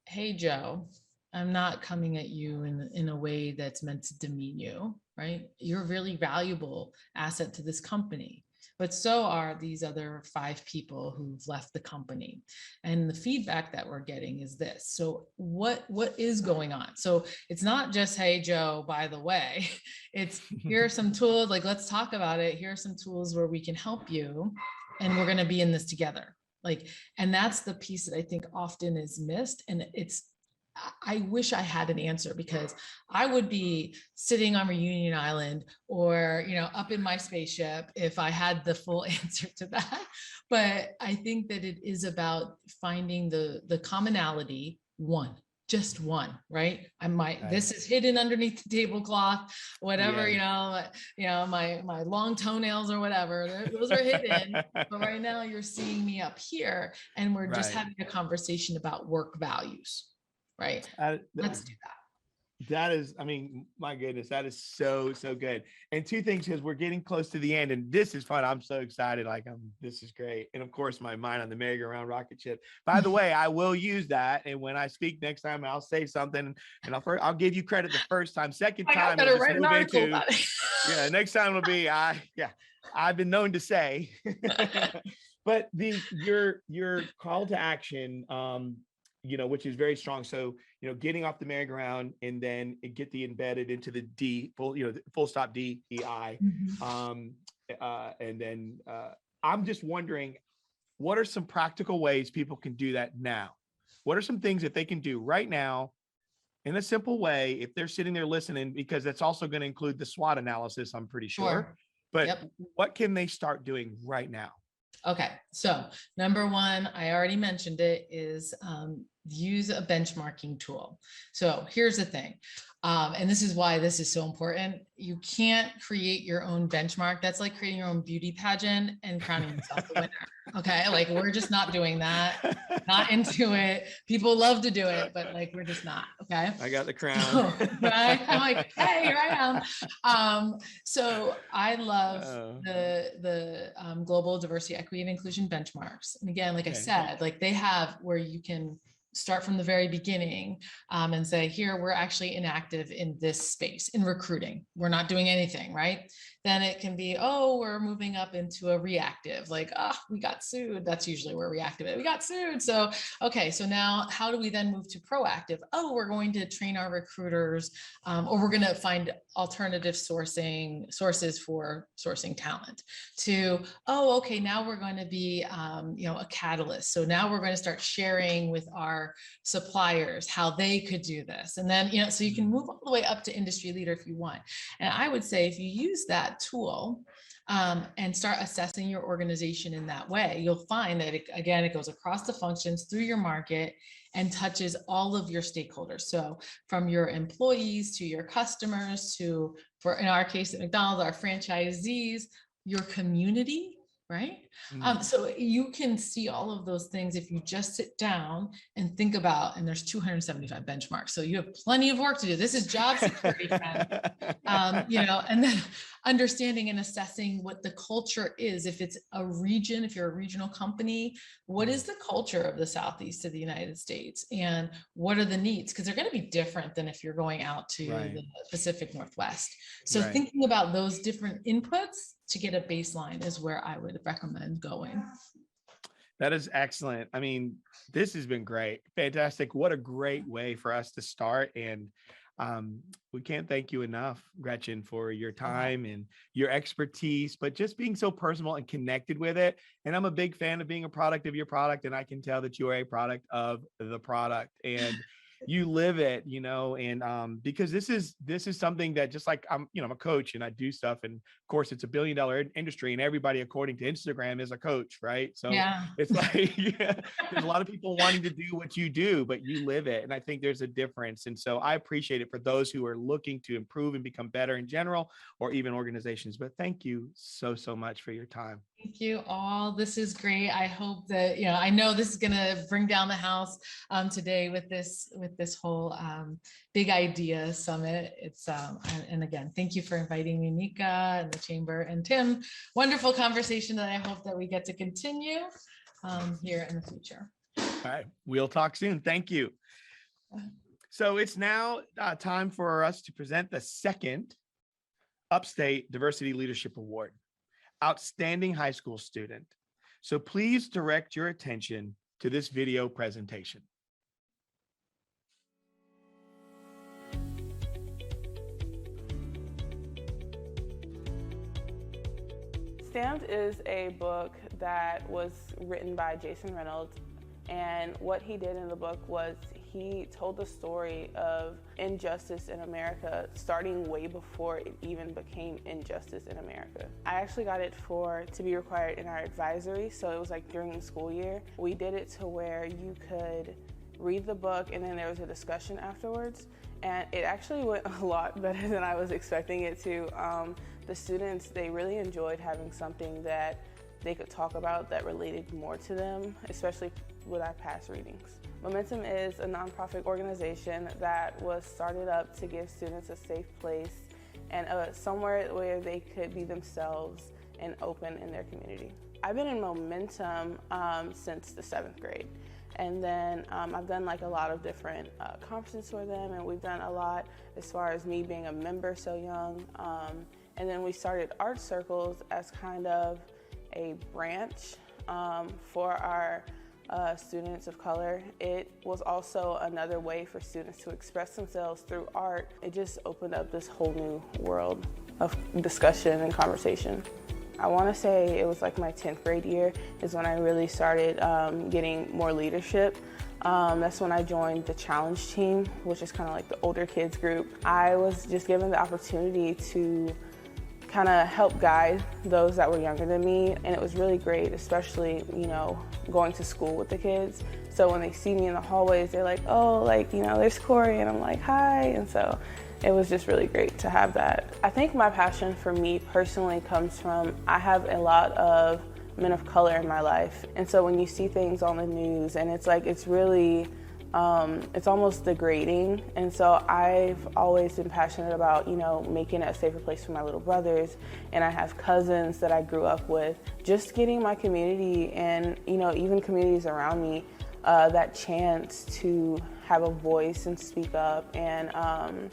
hey, Joe, I'm not coming at you in a way that's meant to demean you, right? You're a really valuable asset to this company. but so are these other 5 people who've left the company. And the feedback that we're getting is this. So what is going on? So it's not just, hey, Joe, by the way, it's here are some tools, like, let's talk about it. Here are some tools where we can help you, and we're going to be in this together. Like, and that's the piece that I think often is missed. And I wish I had an answer, because I would be sitting on Reunion Island or, up in my spaceship if I had the full answer to that. But I think that it is about finding the commonality, just one, right? This is hidden underneath the tablecloth, whatever, my long toenails or whatever, those are hidden. But right now you're seeing me up here, and we're just having a conversation about work values. Right. Let's do that. That is, my goodness, that is so good. And 2 things, because we're getting close to the end, and this is fun. I'm so excited. This is great. And of course, my mind on the merry-go-round rocket ship. By the way, I will use that. And when I speak next time, I'll say something, and I'll give you credit the first time. Second time, I write an article about it. Yeah, next time will be, I've been known to say. But your call to action, which is very strong. So, getting off the merry-go-round and then get the embedded into the full stop DEI. And then I'm just wondering, what are some practical ways people can do that now? What are some things that they can do right now in a simple way if they're sitting there listening, because that's also going to include the SWOT analysis, I'm pretty sure. But what can they start doing right now? Okay, so number 1, I already mentioned it, is use a benchmarking tool. So here's the thing, and this is why this is so important. You can't create your own benchmark. That's like creating your own beauty pageant and crowning yourself the winner. Okay, like, we're just not doing that. Not into it. People love to do it, but we're just not. Okay. I got the crown. So, right? I'm like, hey, here I am. So I love the global diversity, equity, and inclusion benchmarks. And again, like I said, they have where you can start from the very beginning and say, here, we're actually inactive in this space in recruiting. We're not doing anything, right? Then it can be, we're moving up into a reactive, we got sued. That's usually where reactive is. We got sued. So, okay, so now how do we then move to proactive? We're going to train our recruiters, or we're going to find alternative sources for sourcing talent. To, okay, now we're going to be, a catalyst. So now we're going to start sharing with our suppliers how they could do this. And then, so you can move all the way up to industry leader if you want. And I would say if you use that tool and start assessing your organization in that way, you'll find that it goes across the functions, through your market, and touches all of your stakeholders. So from your employees to your customers to, in our case at McDonald's, our franchisees, your community, right? So you can see all of those things if you just sit down and think about, and there's 275 benchmarks. So you have plenty of work to do. This is job security, and then understanding and assessing what the culture is. If it's a region, if you're a regional company, what is the culture of the Southeast of the United States? And what are the needs? Because they're going to be different than if you're going out to the Pacific Northwest. So thinking about those different inputs to get a baseline is where I would recommend going. That is excellent. This has been great. Fantastic. What a great way for us to start. And we can't thank you enough, Gretchen, for your time and your expertise, but just being so personal and connected with it. And I'm a big fan of being a product of your product. And I can tell that you are a product of the product. And you live it, and because this is something that, just like I'm a coach and I do stuff, and of course it's $1 billion industry, and everybody, according to Instagram, is a coach, right? So it's there's a lot of people wanting to do what you do, but you live it. And I think there's a difference. And so I appreciate it for those who are looking to improve and become better in general, or even organizations. But thank you so much for your time. Thank you all. This is great. I hope that, I know this is going to bring down the house today with this whole big idea summit. It's and again, thank you for inviting me, Nika, and the chamber, and Tim. Wonderful conversation that I hope that we get to continue here in the future. All right, we'll talk soon. Thank you. So it's now time for us to present the second Upstate Diversity Leadership Award. outstanding high school student. So please direct your attention to this video presentation. Stamped is a book that was written by Jason Reynolds, and what he did in the book was he told the story of injustice in America starting way before it even became injustice in America. I actually got it to be required in our advisory, so it was like during the school year. We did it to where you could read the book and then there was a discussion afterwards, and it actually went a lot better than I was expecting it to. The students, they really enjoyed having something that they could talk about that related more to them, especially with our past readings. Momentum is a nonprofit organization that was started up to give students a safe place and somewhere where they could be themselves and open in their community. I've been in Momentum since the 7th grade. And then I've done like a lot of different conferences for them, and we've done a lot as far as me being a member so young. And then we started art circles as kind of a branch for our students of color. It was also another way for students to express themselves through art. It just opened up this whole new world of discussion and conversation. I want to say it was like my 10th grade year is when I really started getting more leadership. That's when I joined the challenge team, which is kind of like the older kids group. I was just given the opportunity to kind of help guide those that were younger than me, and it was really great, especially, you know, going to school with the kids. So when they see me in the hallways, they're like, oh, like, you know, there's Corey, and I'm like, hi, and so it was just really great to have that. I think my passion for me personally comes from, I have a lot of men of color in my life, and so when you see things on the news, and it's like, it's really, it's almost degrading, and so I've always been passionate about, you know, making it a safer place for my little brothers, and I have cousins that I grew up with. Just getting my community and, you know, even communities around me that chance to have a voice and speak up and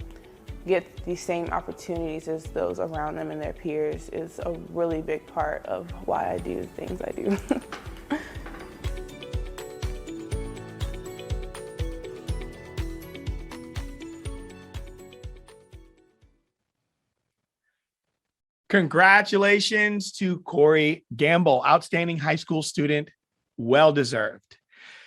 get the same opportunities as those around them and their peers is a really big part of why I do the things I do. Congratulations to Corey Gamble, outstanding high school student, well-deserved.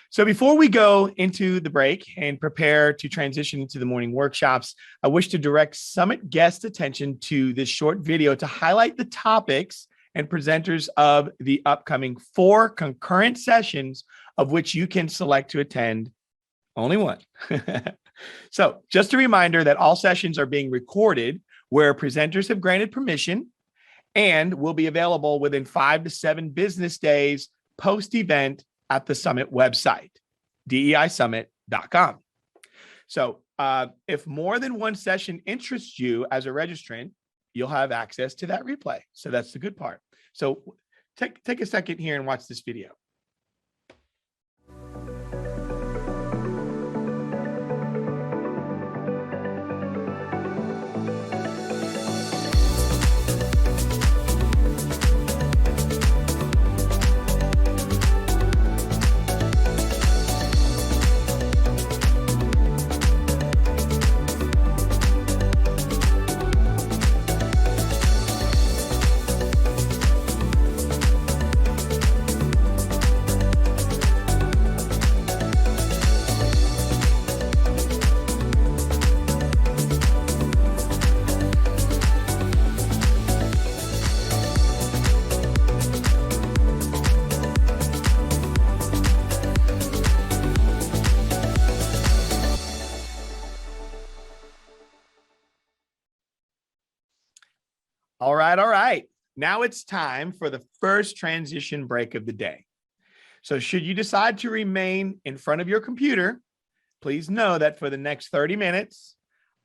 So before we go into the break and prepare to transition into the morning workshops, I wish to direct Summit guest attention to this short video to highlight the topics and presenters of the upcoming 4 concurrent sessions, of which you can select to attend only one. So just a reminder that all sessions are being recorded where presenters have granted permission and will be available within 5 to 7 business days post-event at the Summit website, deisummit.com. So if more than one session interests you as a registrant, you'll have access to that replay. So that's the good part. So take a second here and watch this video. All right. Now it's time for the first transition break of the day. So should you decide to remain in front of your computer, please know that for the next 30 minutes,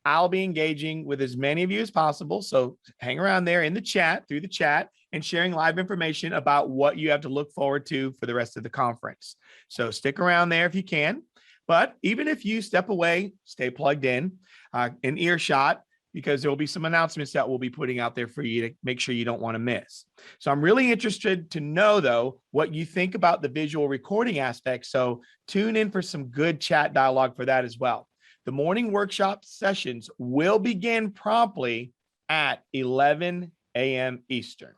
I'll be engaging with as many of you as possible. So hang around there in the chat, through the chat, and sharing live information about what you have to look forward to for the rest of the conference. So stick around there if you can. But even if you step away, stay plugged in earshot, because there will be some announcements that we'll be putting out there for you to make sure you don't want to miss. So I'm really interested to know, though, what you think about the visual recording aspect. So tune in for some good chat dialogue for that as well. The morning workshop sessions will begin promptly at 11 a.m. Eastern.